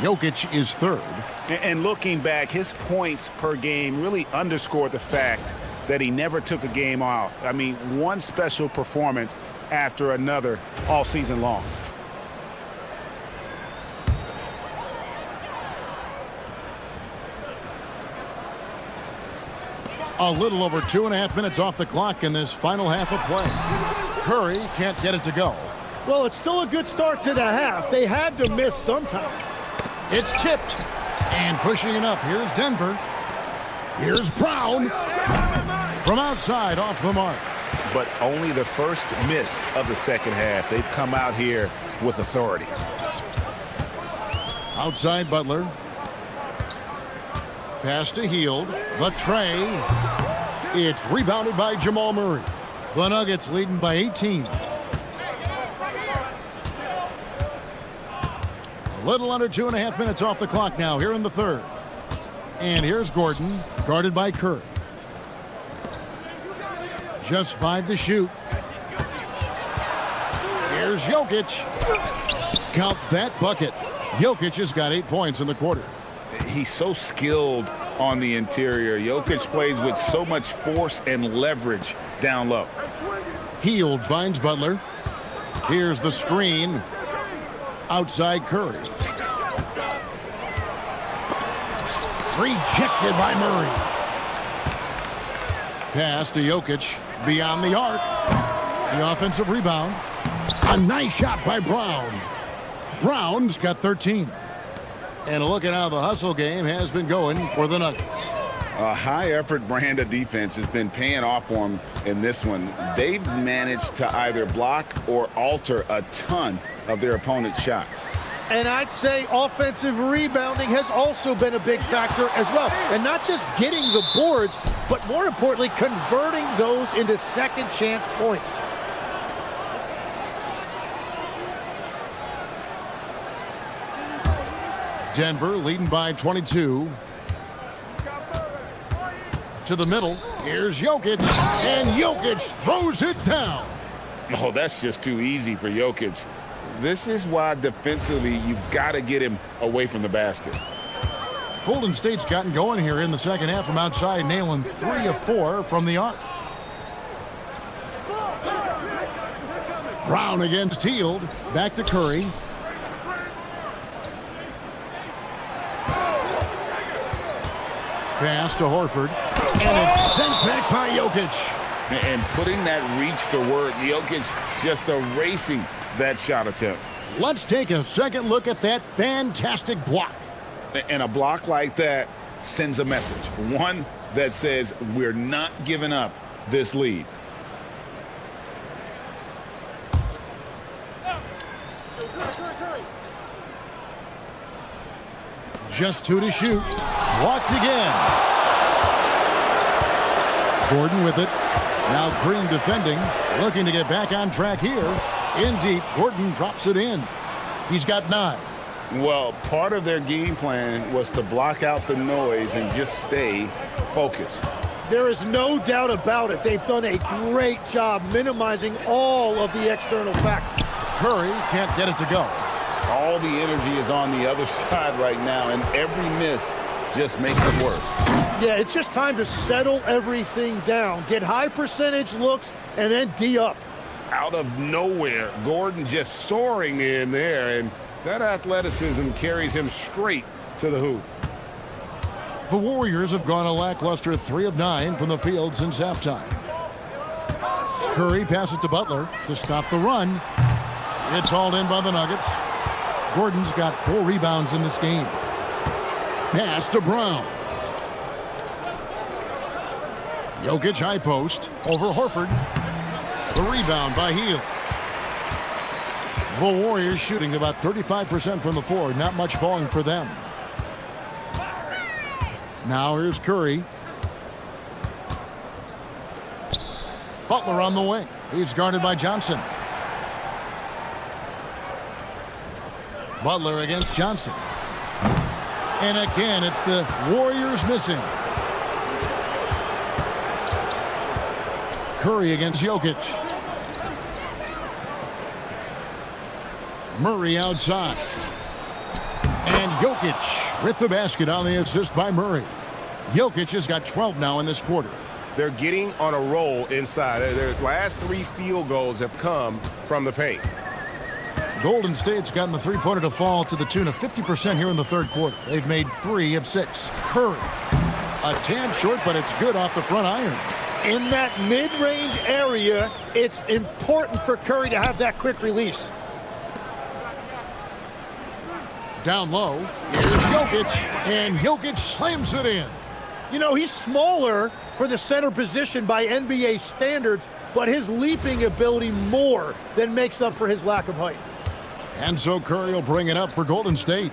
Jokic is third. And looking back, his points per game really underscored the fact that he never took a game off. I mean, one special performance after another all season long. A little over 2.5 minutes off the clock in this final half of play. Curry can't get it to go. Well, it's still a good start to the half. They had to miss sometime. It's tipped. And pushing it up. Here's Denver. Here's Brown. From outside, off the mark. But only the first miss of the second half. They've come out here with authority. Outside Butler. Pass to Hield. The tray. It's rebounded by Jamal Murray. The Nuggets leading by 18. A little under 2.5 minutes off the clock now here in the third. And here's Gordon, guarded by Kerr. Just 5 to shoot. Here's Jokic. Count that bucket. Jokic has got 8 points in the quarter. He's so skilled on the interior. Jokic plays with so much force and leverage down low. Hield finds Butler. Here's the screen. Outside Curry. Rejected by Murray. Pass to Jokic. Beyond the arc. The offensive rebound. A nice shot by Brown. Brown's got 13. And look at how the hustle game has been going for the Nuggets. A high-effort brand of defense has been paying off for them in this one. They've managed to either block or alter a ton of their opponent's shots. And I'd say offensive rebounding has also been a big factor as well. And not just getting the boards, but more importantly, converting those into second chance points. Denver leading by 22. To the middle. Here's Jokic. And Jokic throws it down. Oh, that's just too easy for Jokic. This is why defensively you've got to get him away from the basket. Golden State's gotten going here in the second half from outside, nailing 3 of 4 from the arc. Brown against Hield. Back to Curry. Pass to Horford. And it's sent back by Jokic. And putting that reach to work, Jokic just erasing that shot attempt. Let's take a second look at that fantastic block. And a block like that sends a message. One that says we're not giving up this lead. Just 2 to shoot. Blocked again. Gordon with it. Now Green defending, looking to get back on track here. In deep, Gordon drops it in. He's got 9. Well, part of their game plan was to block out the noise and just stay focused. There is no doubt about it. They've done a great job minimizing all of the external factors. Curry can't get it to go. All the energy is on the other side right now, and every miss just makes it worse. Yeah, it's just time to settle everything down, get high percentage looks, and then D up. Out of nowhere, Gordon just soaring in there, and that athleticism carries him straight to the hoop. The Warriors have gone a lackluster 3 of 9 from the field since halftime. Curry passes to Butler to stop the run. It's hauled in by the Nuggets. Gordon's got 4 rebounds in this game. Pass to Brown. Jokic high post over Horford. The rebound by Hield. The Warriors shooting about 35% from the floor. Not much falling for them. Now here's Curry. Butler on the wing. He's guarded by Johnson. Butler against Johnson. And again, it's the Warriors missing. Curry against Jokic. Murray outside. And Jokic with the basket on the assist by Murray. Jokic has got 12 now in this quarter. They're getting on a roll inside. Their last 3 field goals have come from the paint. Golden State's gotten the three-pointer to fall to the tune of 50% here in the third quarter. They've made 3 of 6. Curry, a tad short, but it's good off the front iron. In that mid-range area, it's important for Curry to have that quick release. Down low, here's Jokic, and Jokic slams it in. You know, he's smaller for the center position by NBA standards, but his leaping ability more than makes up for his lack of height. And so Curry will bring it up for Golden State.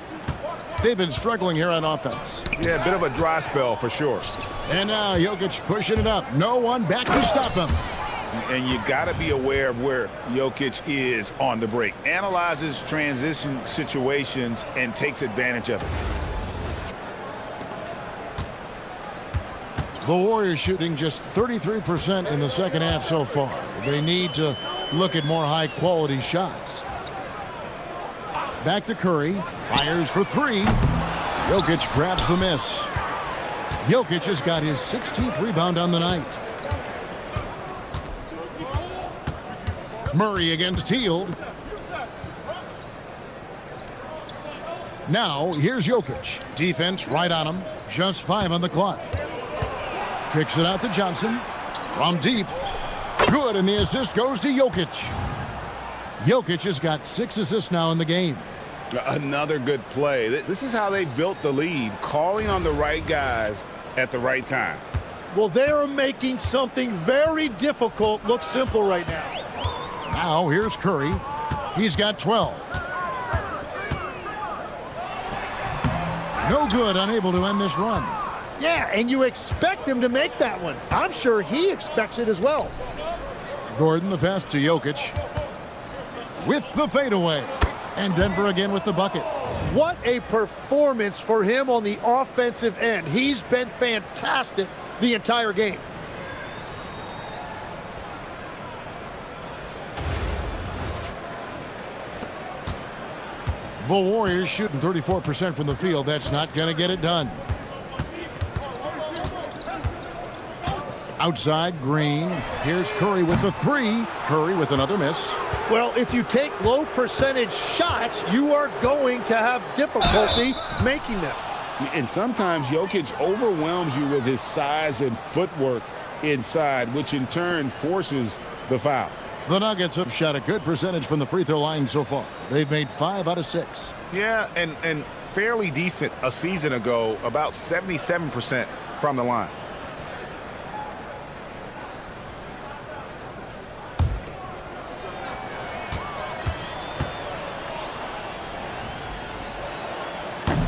They've been struggling here on offense. Yeah, a bit of a dry spell for sure. And now Jokic pushing it up. No one back to stop him. And you got to be aware of where Jokic is on the break. Analyzes transition situations and takes advantage of it. The Warriors shooting just 33% in the second half so far. They need to look at more high-quality shots. Back to Curry. Fires for 3. Jokic grabs the miss. Jokic has got his 16th rebound on the night. Murray against Hield. Now, here's Jokic. Defense right on him. Just 5 on the clock. Kicks it out to Johnson. From deep. Good, and the assist goes to Jokic. Jokic has got 6 assists now in the game. Another good play. This is how they built the lead, calling on the right guys at the right time. Well, they're making something very difficult look simple right now. Now, here's Curry. He's got 12. No good, unable to end this run. Yeah, and you expect him to make that one. I'm sure he expects it as well. Gordon, the pass to Jokic. With the fadeaway. And Denver again with the bucket. What a performance for him on the offensive end. He's been fantastic the entire game. The Warriors shooting 34% from the field. That's not going to get it done. Outside, Green. Here's Curry with the 3. Curry with another miss. Well, if you take low percentage shots, you are going to have difficulty making them. And sometimes Jokic overwhelms you with his size and footwork inside, which in turn forces the foul. The Nuggets have shot a good percentage from the free throw line so far. They've made 5 out of 6. Yeah, and fairly decent a season ago, about 77% from the line.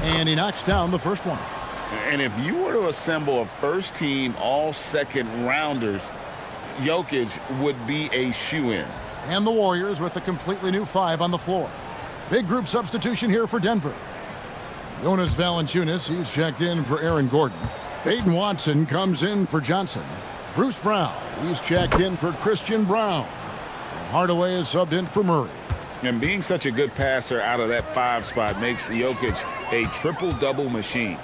And he knocks down the first one. And if you were to assemble a first-team all-second rounders, Jokic would be a shoo-in. And the Warriors with a completely new 5 on the floor. Big group substitution here for Denver. Jonas Valanciunas, he's checked in for Aaron Gordon. Peyton Watson comes in for Johnson. Bruce Brown, he's checked in for Christian Brown. And Hardaway is subbed in for Murray. And being such a good passer out of that 5 spot makes Jokic a triple-double machine.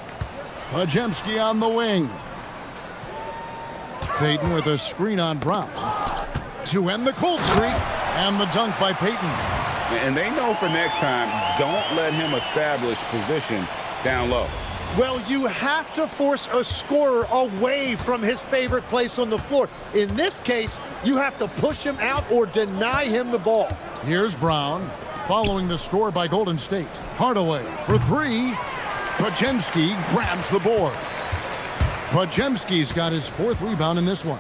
Podziemski on the wing. Peyton with a screen on Brown to end the cold streak, and the dunk by Peyton. And they know for next time, don't let him establish position down low. Well, you have to force a scorer away from his favorite place on the floor. In this case, you have to push him out or deny him the ball. Here's Brown, following the score by Golden State. Hardaway for 3. Podziemski grabs the board. Podziemski's got his 4th rebound in this one.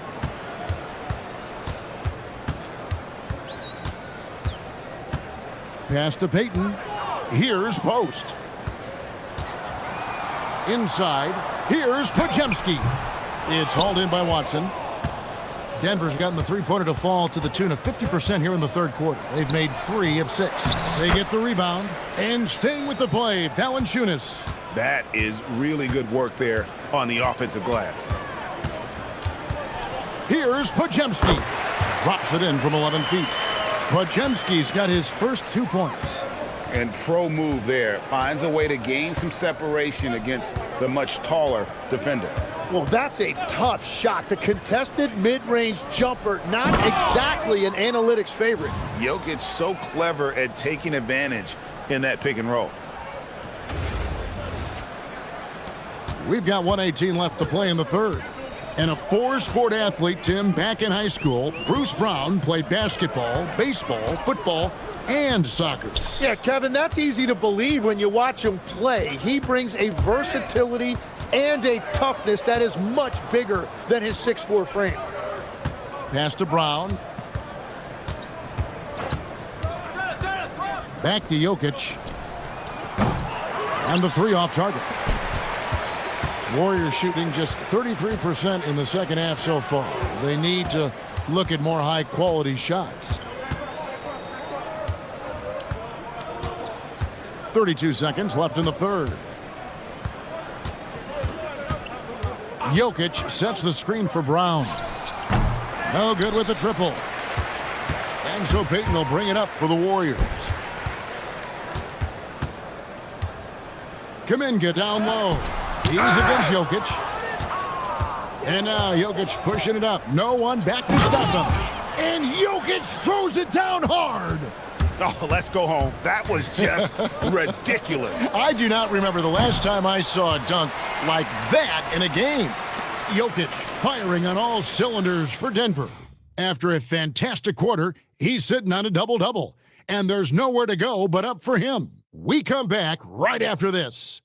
Pass to Peyton. Here's Post. Inside. Here's Podziemski. It's hauled in by Watson. Denver's gotten the three-pointer to fall to the tune of 50% here in the third quarter. They've made 3 of 6. They get the rebound. And staying with the play, Valanciunas. That is really good work there on the offensive glass. Here's Podziemski. Drops it in from 11 feet. Podziemski's got his first 2 points. And pro move there. Finds a way to gain some separation against the much taller defender. Well, that's a tough shot. The contested mid-range jumper, not exactly an analytics favorite. Jokic so clever at taking advantage in that pick and roll. We've got 1:18 left to play in the third. And a 4-sport athlete, Tim, back in high school, Bruce Brown played basketball, baseball, football, and soccer. Yeah, Kevin, that's easy to believe when you watch him play. He brings a versatility and a toughness that is much bigger than his 6'4" frame. Pass to Brown. Back to Jokic. And the 3 off target. Warriors shooting just 33% in the second half so far. They need to look at more high-quality shots. 32 seconds left in the third. Jokic sets the screen for Brown. No good with the triple. And so Peyton will bring it up for the Warriors. Kuminga down low. He's against Jokic. And now Jokic pushing it up. No one back to stop him. And Jokic throws it down hard. Oh, let's go home. That was just ridiculous. I do not remember the last time I saw a dunk like that in a game. Jokic firing on all cylinders for Denver. After a fantastic quarter, he's sitting on a double-double. And there's nowhere to go but up for him. We come back right after this.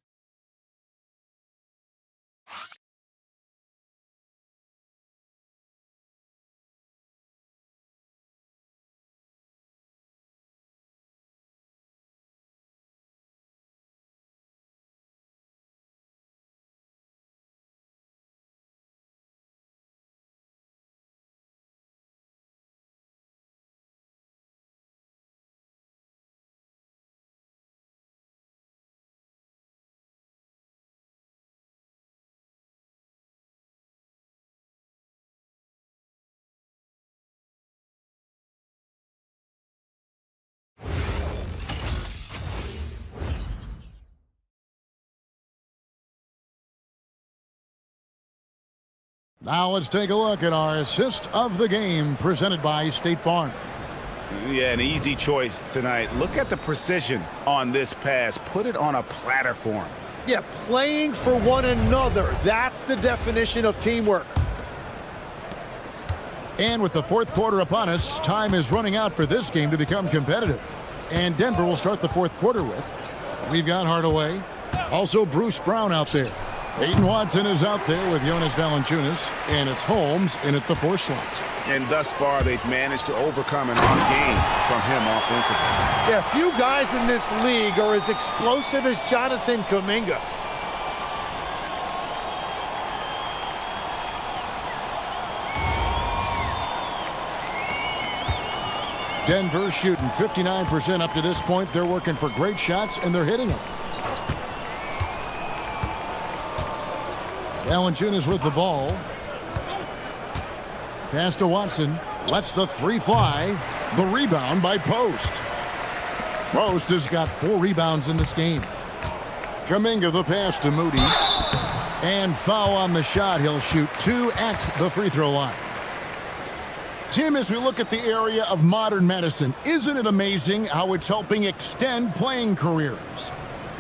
Now let's take a look at our assist of the game presented by State Farm. Yeah, an easy choice tonight. Look at the precision on this pass. Put it on a platter for him. Yeah, playing for one another. That's the definition of teamwork. And with the fourth quarter upon us, time is running out for this game to become competitive. And Denver will start the fourth quarter with. We've got Hardaway. Also Bruce Brown out there. Peyton Watson is out there with Jonas Valanciunas, and it's Holmes in at the 4 slot. And thus far, they've managed to overcome an off game from him offensively. Yeah, few guys in this league are as explosive as Jonathan Kuminga. Denver shooting 59% up to this point. They're working for great shots, and they're hitting them. Valanciunas with the ball. Pass to Watson. Lets the three fly. The rebound by Post. Post has got 4 rebounds in this game. Kuminga the pass to Moody. And foul on the shot. He'll shoot 2 at the free throw line. Tim, as we look at the area of modern medicine, isn't it amazing how it's helping extend playing careers?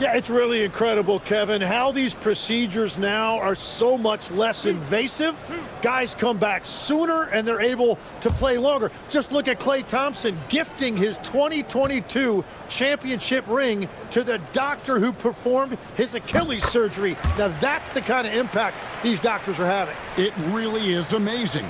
Yeah, it's really incredible, Kevin, how these procedures now are so much less invasive. Guys come back sooner, and they're able to play longer. Just look at Klay Thompson gifting his 2022 championship ring to the doctor who performed his Achilles surgery. Now, that's the kind of impact these doctors are having. It really is amazing.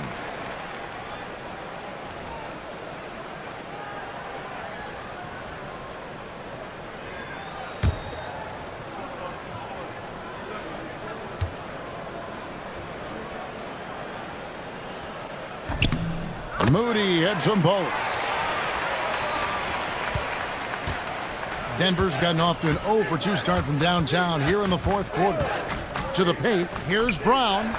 Moody hits them both. Denver's gotten off to an 0 for 2 start from downtown here in the fourth quarter. To the paint, here's Brown.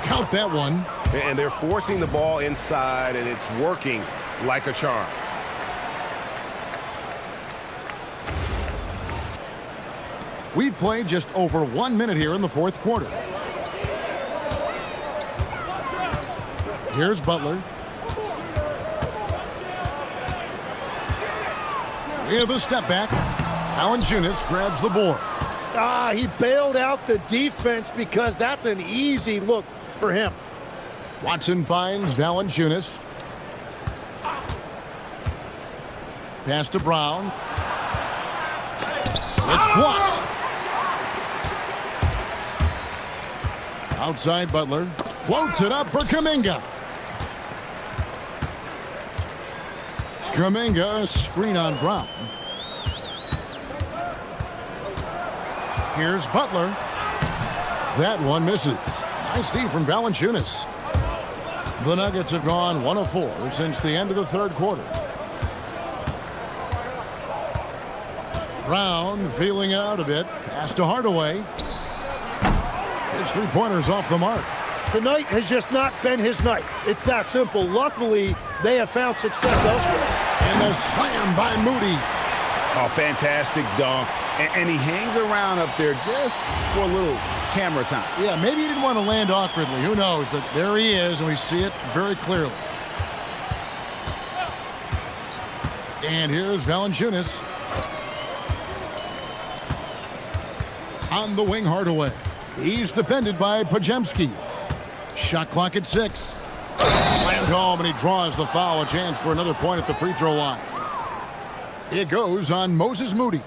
Count that one. And they're forcing the ball inside, and it's working like a charm. We've played just over 1 minute here in the fourth quarter. Here's Butler. With a step back, Valanciunas grabs the board. He bailed out the defense because that's an easy look for him. Watson finds Valanciunas. Pass to Brown. It's blocked. Outside Butler. Floats it up for Kuminga. Kuminga, screen on Brown. Here's Butler. That one misses. Nice D from Valanciunas. The Nuggets have gone 1 of 4 since the end of the third quarter. Brown feeling it out a bit. Pass to Hardaway. His three-pointer's off the mark. Tonight has just not been his night. It's that simple. Luckily, they have found success elsewhere. And the slam by Moody. Oh, fantastic dunk. And he hangs around up there just for a little camera time. Yeah, maybe he didn't want to land awkwardly. Who knows? But there he is, and we see it very clearly. And here's Valanciunas. On the wing, Hardaway. He's defended by Podziemski. Shot clock at 6. Slammed home, and he draws the foul. A chance for another point at the free throw line. It goes on Moses Moody.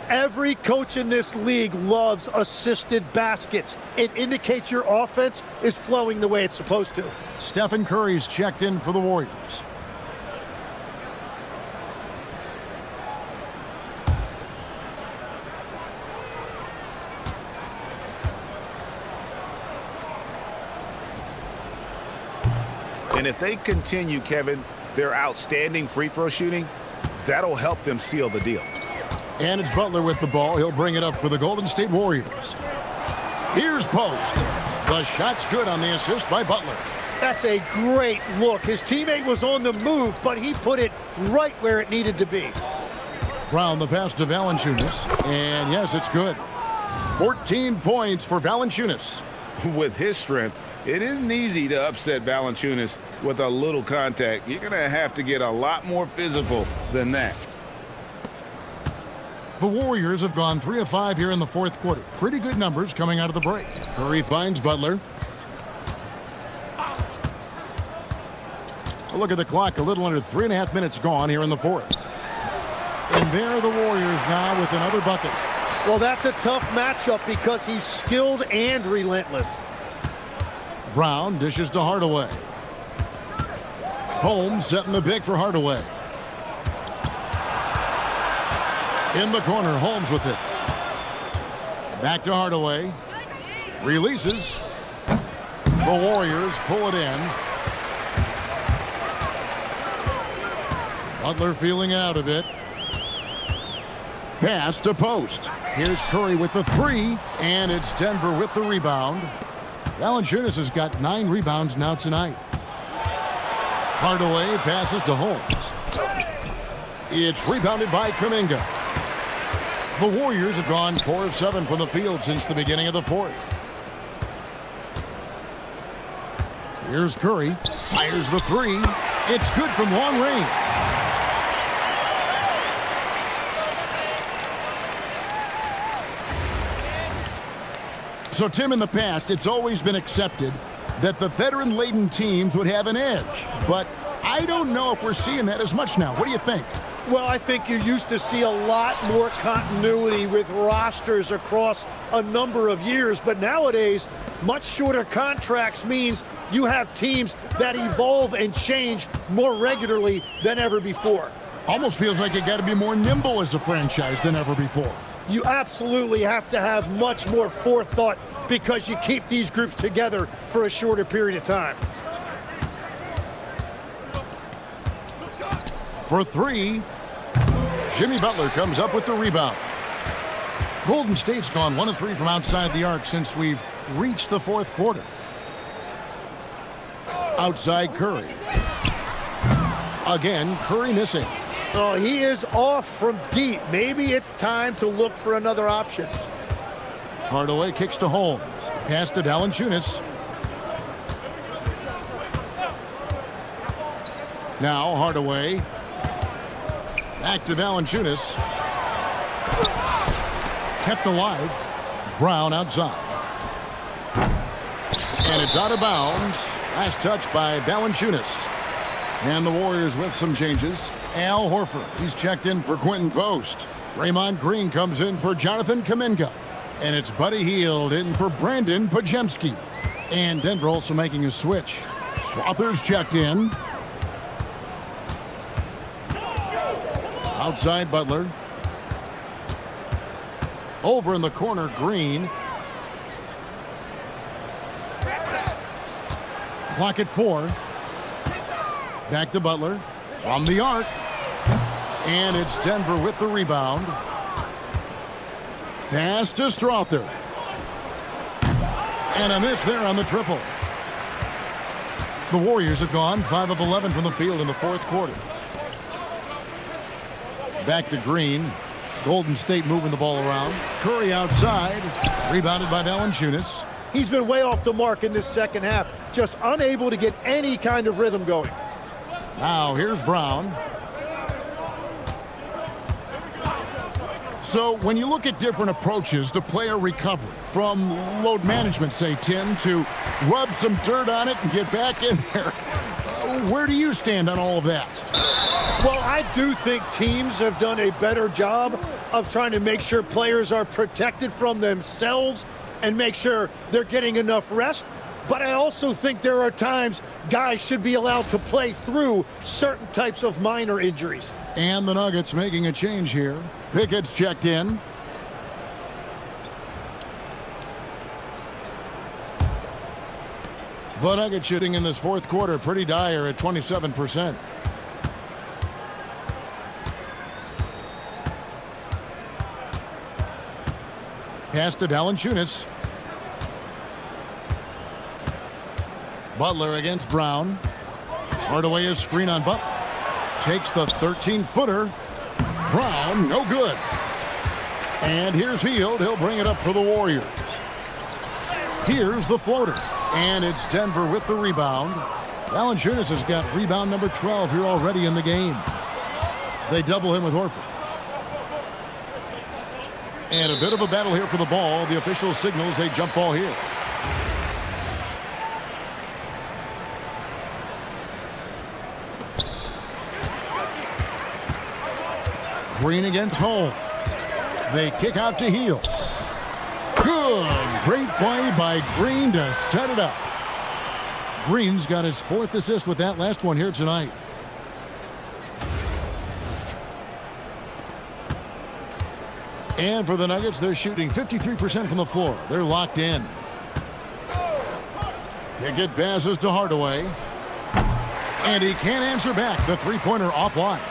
Every coach in this league loves assisted baskets. It indicates your offense is flowing the way it's supposed to. Stephen Curry's checked in for the Warriors. And if they continue, Kevin, their outstanding free throw shooting, that'll help them seal the deal. And it's Butler with the ball. He'll bring it up for the Golden State Warriors. Here's Post. The shot's good on the assist by Butler. That's a great look. His teammate was on the move, but he put it right where it needed to be. Brown the pass to Valanciunas. And yes, it's good. 14 points for Valanciunas. With his strength, it isn't easy to upset Valanciunas with a little contact. You're going to have to get a lot more physical than that. The Warriors have gone 3 of 5 here in the fourth quarter. Pretty good numbers coming out of the break. Curry finds Butler. A look at the clock. A little under 3.5 minutes gone here in the fourth. And there are the Warriors now with another bucket. Well, that's a tough matchup because he's skilled and relentless. Brown dishes to Hardaway. Holmes setting the pick for Hardaway. In the corner, Holmes with it. Back to Hardaway. Releases. The Warriors pull it in. Butler feeling it out a bit. Pass to post. Here's Curry with the three, and it's Denver with the rebound. Valanciunas has got 9 rebounds now tonight. Hardaway passes to Holmes. It's rebounded by Kuminga. The Warriors have gone 4 of 7 from the field since the beginning of the fourth. Here's Curry. Fires the three. It's good from long range. So, Tim, in the past, it's always been accepted that the veteran-laden teams would have an edge. But I don't know if we're seeing that as much now. What do you think? Well, I think you used to see a lot more continuity with rosters across a number of years. But nowadays, much shorter contracts means you have teams that evolve and change more regularly than ever before. Almost feels like you got to be more nimble as a franchise than ever before. You absolutely have to have much more forethought because you keep these groups together for a shorter period of time. For three, Jimmy Butler comes up with the rebound. Golden State's gone 1 of 3 from outside the arc since we've reached the fourth quarter. Outside Curry. Again, Curry missing. Oh, he is off from deep. Maybe it's time to look for another option. Hardaway kicks to Holmes. Pass to Valanciunas. Now Hardaway. Back to Valanciunas. Kept alive. Brown outside. And it's out of bounds. Last touch by Valanciunas. And the Warriors with some changes. Al Horford, he's checked in for Quentin Post. Draymond Green comes in for Jonathan Kuminga. And it's Buddy Hield in for Brandon Podziemski. And Denver also making a switch. Strother's checked in. Outside Butler. Over in the corner, Green. Clock at 4. Back to Butler. From the arc. And it's Denver with the rebound. Pass to Strother. And a miss there on the triple. The Warriors have gone 5 of 11 from the field in the fourth quarter. Back to Green. Golden State moving the ball around. Curry outside. Rebounded by Valanciunas. He's been way off the mark in this second half. Just unable to get any kind of rhythm going. Now here's Brown. So when you look at different approaches to player recovery, from load management, say, Tim, to rub some dirt on it and get back in there, where do you stand on all of that? Well, I do think teams have done a better job of trying to make sure players are protected from themselves and make sure they're getting enough rest. But I also think there are times guys should be allowed to play through certain types of minor injuries. And the Nuggets making a change here. Pickett's checked in. The Nuggets shooting in this fourth quarter pretty dire at 27%. Pass to Valanciunas. Butler against Brown. Hardaway is screen on Butler. Takes the 13-footer. Brown, no good. And here's Hield. He'll bring it up for the Warriors. Here's the floater. And it's Denver with the rebound. Valanciunas has got rebound number 12 here already in the game. They double him with Horford. And a bit of a battle here for the ball. The official signals a jump ball here. Green against Holmes. They kick out to Hield. Good. Great play by Green to set it up. Green's got his 4th assist with that last one here tonight. And for the Nuggets, they're shooting 53% from the floor. They're locked in. Pickett passes to Hardaway. And he can't answer back. The three-pointer offline.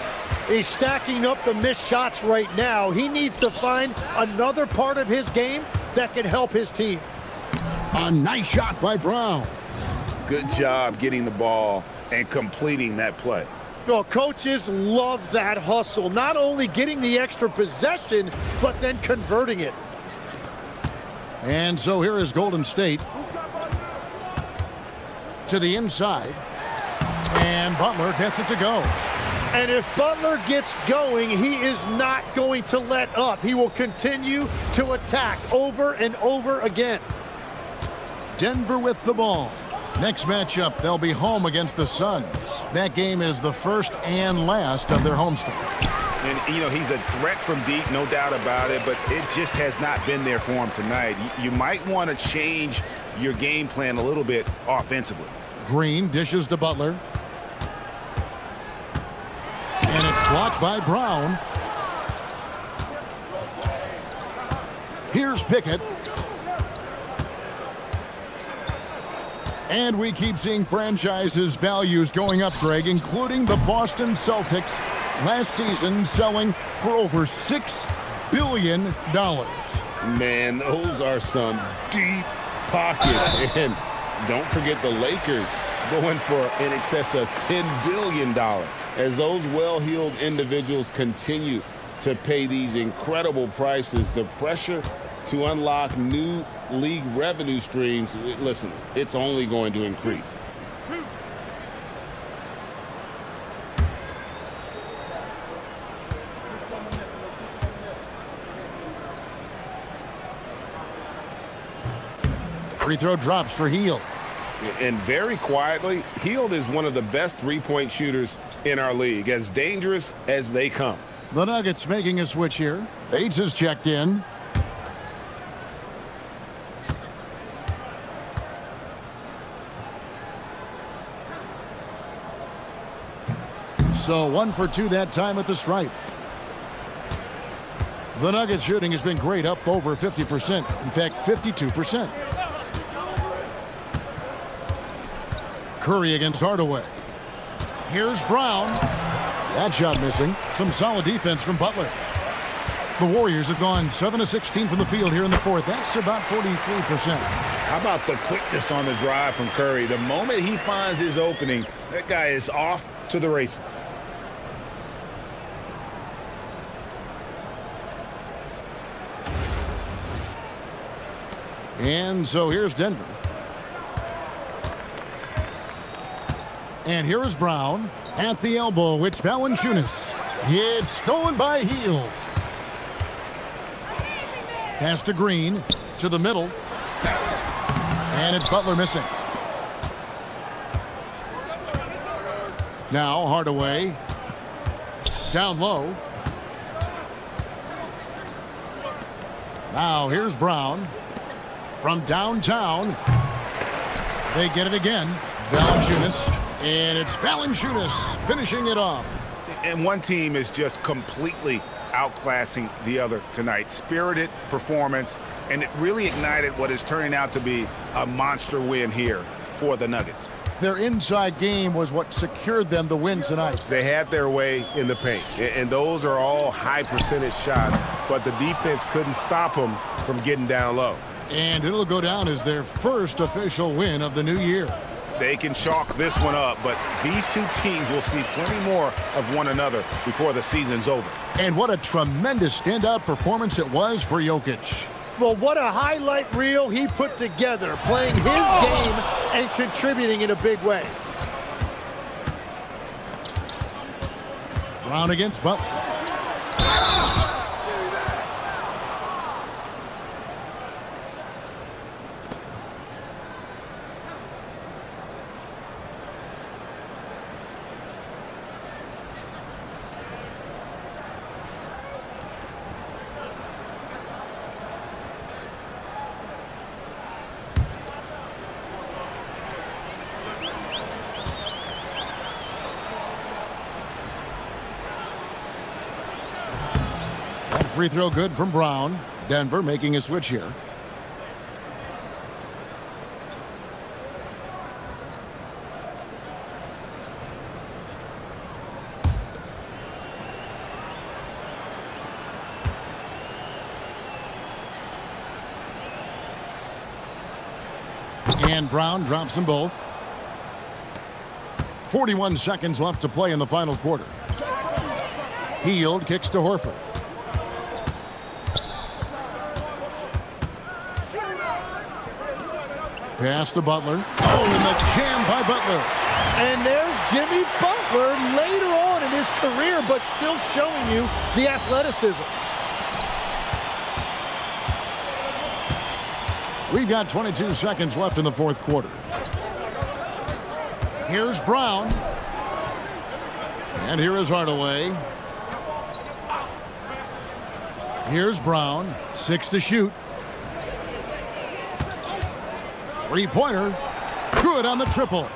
He's stacking up the missed shots right now. He needs to find another part of his game that can help his team. A nice shot by Brown. Good job getting the ball and completing that play. No, coaches love that hustle. Not only getting the extra possession, but then converting it. And so here is Golden State. To the inside. And Butler gets it to go. And if Butler gets going, he is not going to let up. He will continue to attack over and over again. Denver with the ball. Next matchup, they'll be home against the Suns. That game is the first and last of their homestand. And, you know, he's a threat from deep, no doubt about it, but it just has not been there for him tonight. You might want to change your game plan a little bit offensively. Green dishes to Butler. And it's blocked by Brown. Here's Pickett. And we keep seeing franchises' values going up, Greg, including the Boston Celtics last season selling for over $6 billion. Man, those are some deep pockets. And don't forget the Lakers going for in excess of $10 billion. As those well-heeled individuals continue to pay these incredible prices, the pressure to unlock new league revenue streams, listen, it's only going to increase. Free throw drops for Hield. And very quietly, Hield is one of the best three-point shooters in our league, as dangerous as they come. The Nuggets making a switch here. Bates is checked in. So 1 for 2 that time at the stripe. The Nuggets shooting has been great, up over 50%. In fact, 52%. Curry against Hardaway. Here's Brown. That shot missing. Some solid defense from Butler. The Warriors have gone 7 of 16 from the field here in the fourth. That's about 43%. How about the quickness on the drive from Curry? The moment he finds his opening, that guy is off to the races. And so here's Denver. And here is Brown at the elbow. It's Valanciunas. It's stolen by Hield. Pass to Green, to the middle. And it's Butler missing. Now Hardaway. Down low. Now here's Brown. From downtown. They get it again. Valanciunas. And it's Valanciunas finishing it off. And one team is just completely outclassing the other tonight. Spirited performance, and it really ignited what is turning out to be a monster win here for the Nuggets. Their inside game was what secured them the win tonight. They had their way in the paint, and those are all high percentage shots, but the defense couldn't stop them from getting down low. And it'll go down as their first official win of the new year. They can chalk this one up, but these two teams will see plenty more of one another before the season's over. And what a tremendous standout performance it was for Jokic. Well, what a highlight reel he put together, playing his game and contributing in a big way. Brown against Butler. Free throw good from Brown. Denver making a switch here. And Brown drops them both. 41 seconds left to play in the final quarter. Hield kicks to Horford. Pass to Butler. Oh, and the jam by Butler. And there's Jimmy Butler later on in his career, but still showing you the athleticism. We've got 22 seconds left in the fourth quarter. Here's Brown. And here is Hardaway. Here's Brown. 6 to shoot. Three-pointer. Good on the triple.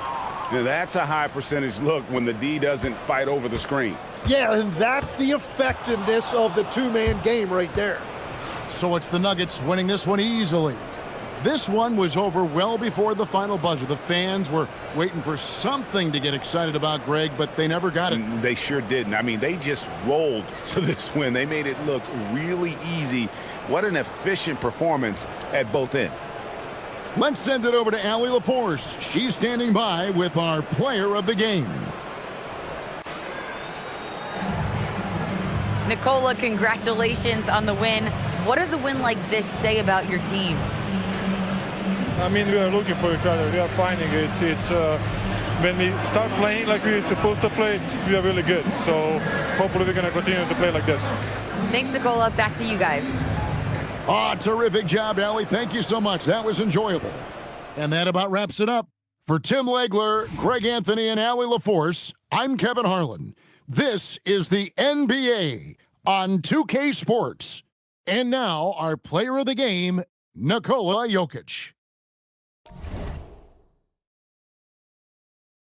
Now that's a high percentage look when the D doesn't fight over the screen. Yeah, and that's the effectiveness of the two-man game right there. So it's the Nuggets winning this one easily. This one was over well before the final buzzer. The fans were waiting for something to get excited about, Greg, but they never got it. They sure didn't. I mean, they just rolled to this win. They made it look really easy. What an efficient performance at both ends. Let's send it over to Allie LaForce. She's standing by with our player of the game. Nicola, congratulations on the win. What does a win like this say about your team? I mean, we are looking for each other. We are finding it. When we start playing like we're supposed to play, we are really good. So hopefully we're going to continue to play like this. Thanks, Nicola. Back to you guys. Oh, terrific job, Allie. Thank you so much. That was enjoyable. And that about wraps it up. For Tim Legler, Greg Anthony, and Allie LaForce, I'm Kevin Harlan. This is the NBA on 2K Sports. And now, our player of the game, Nikola Jokic.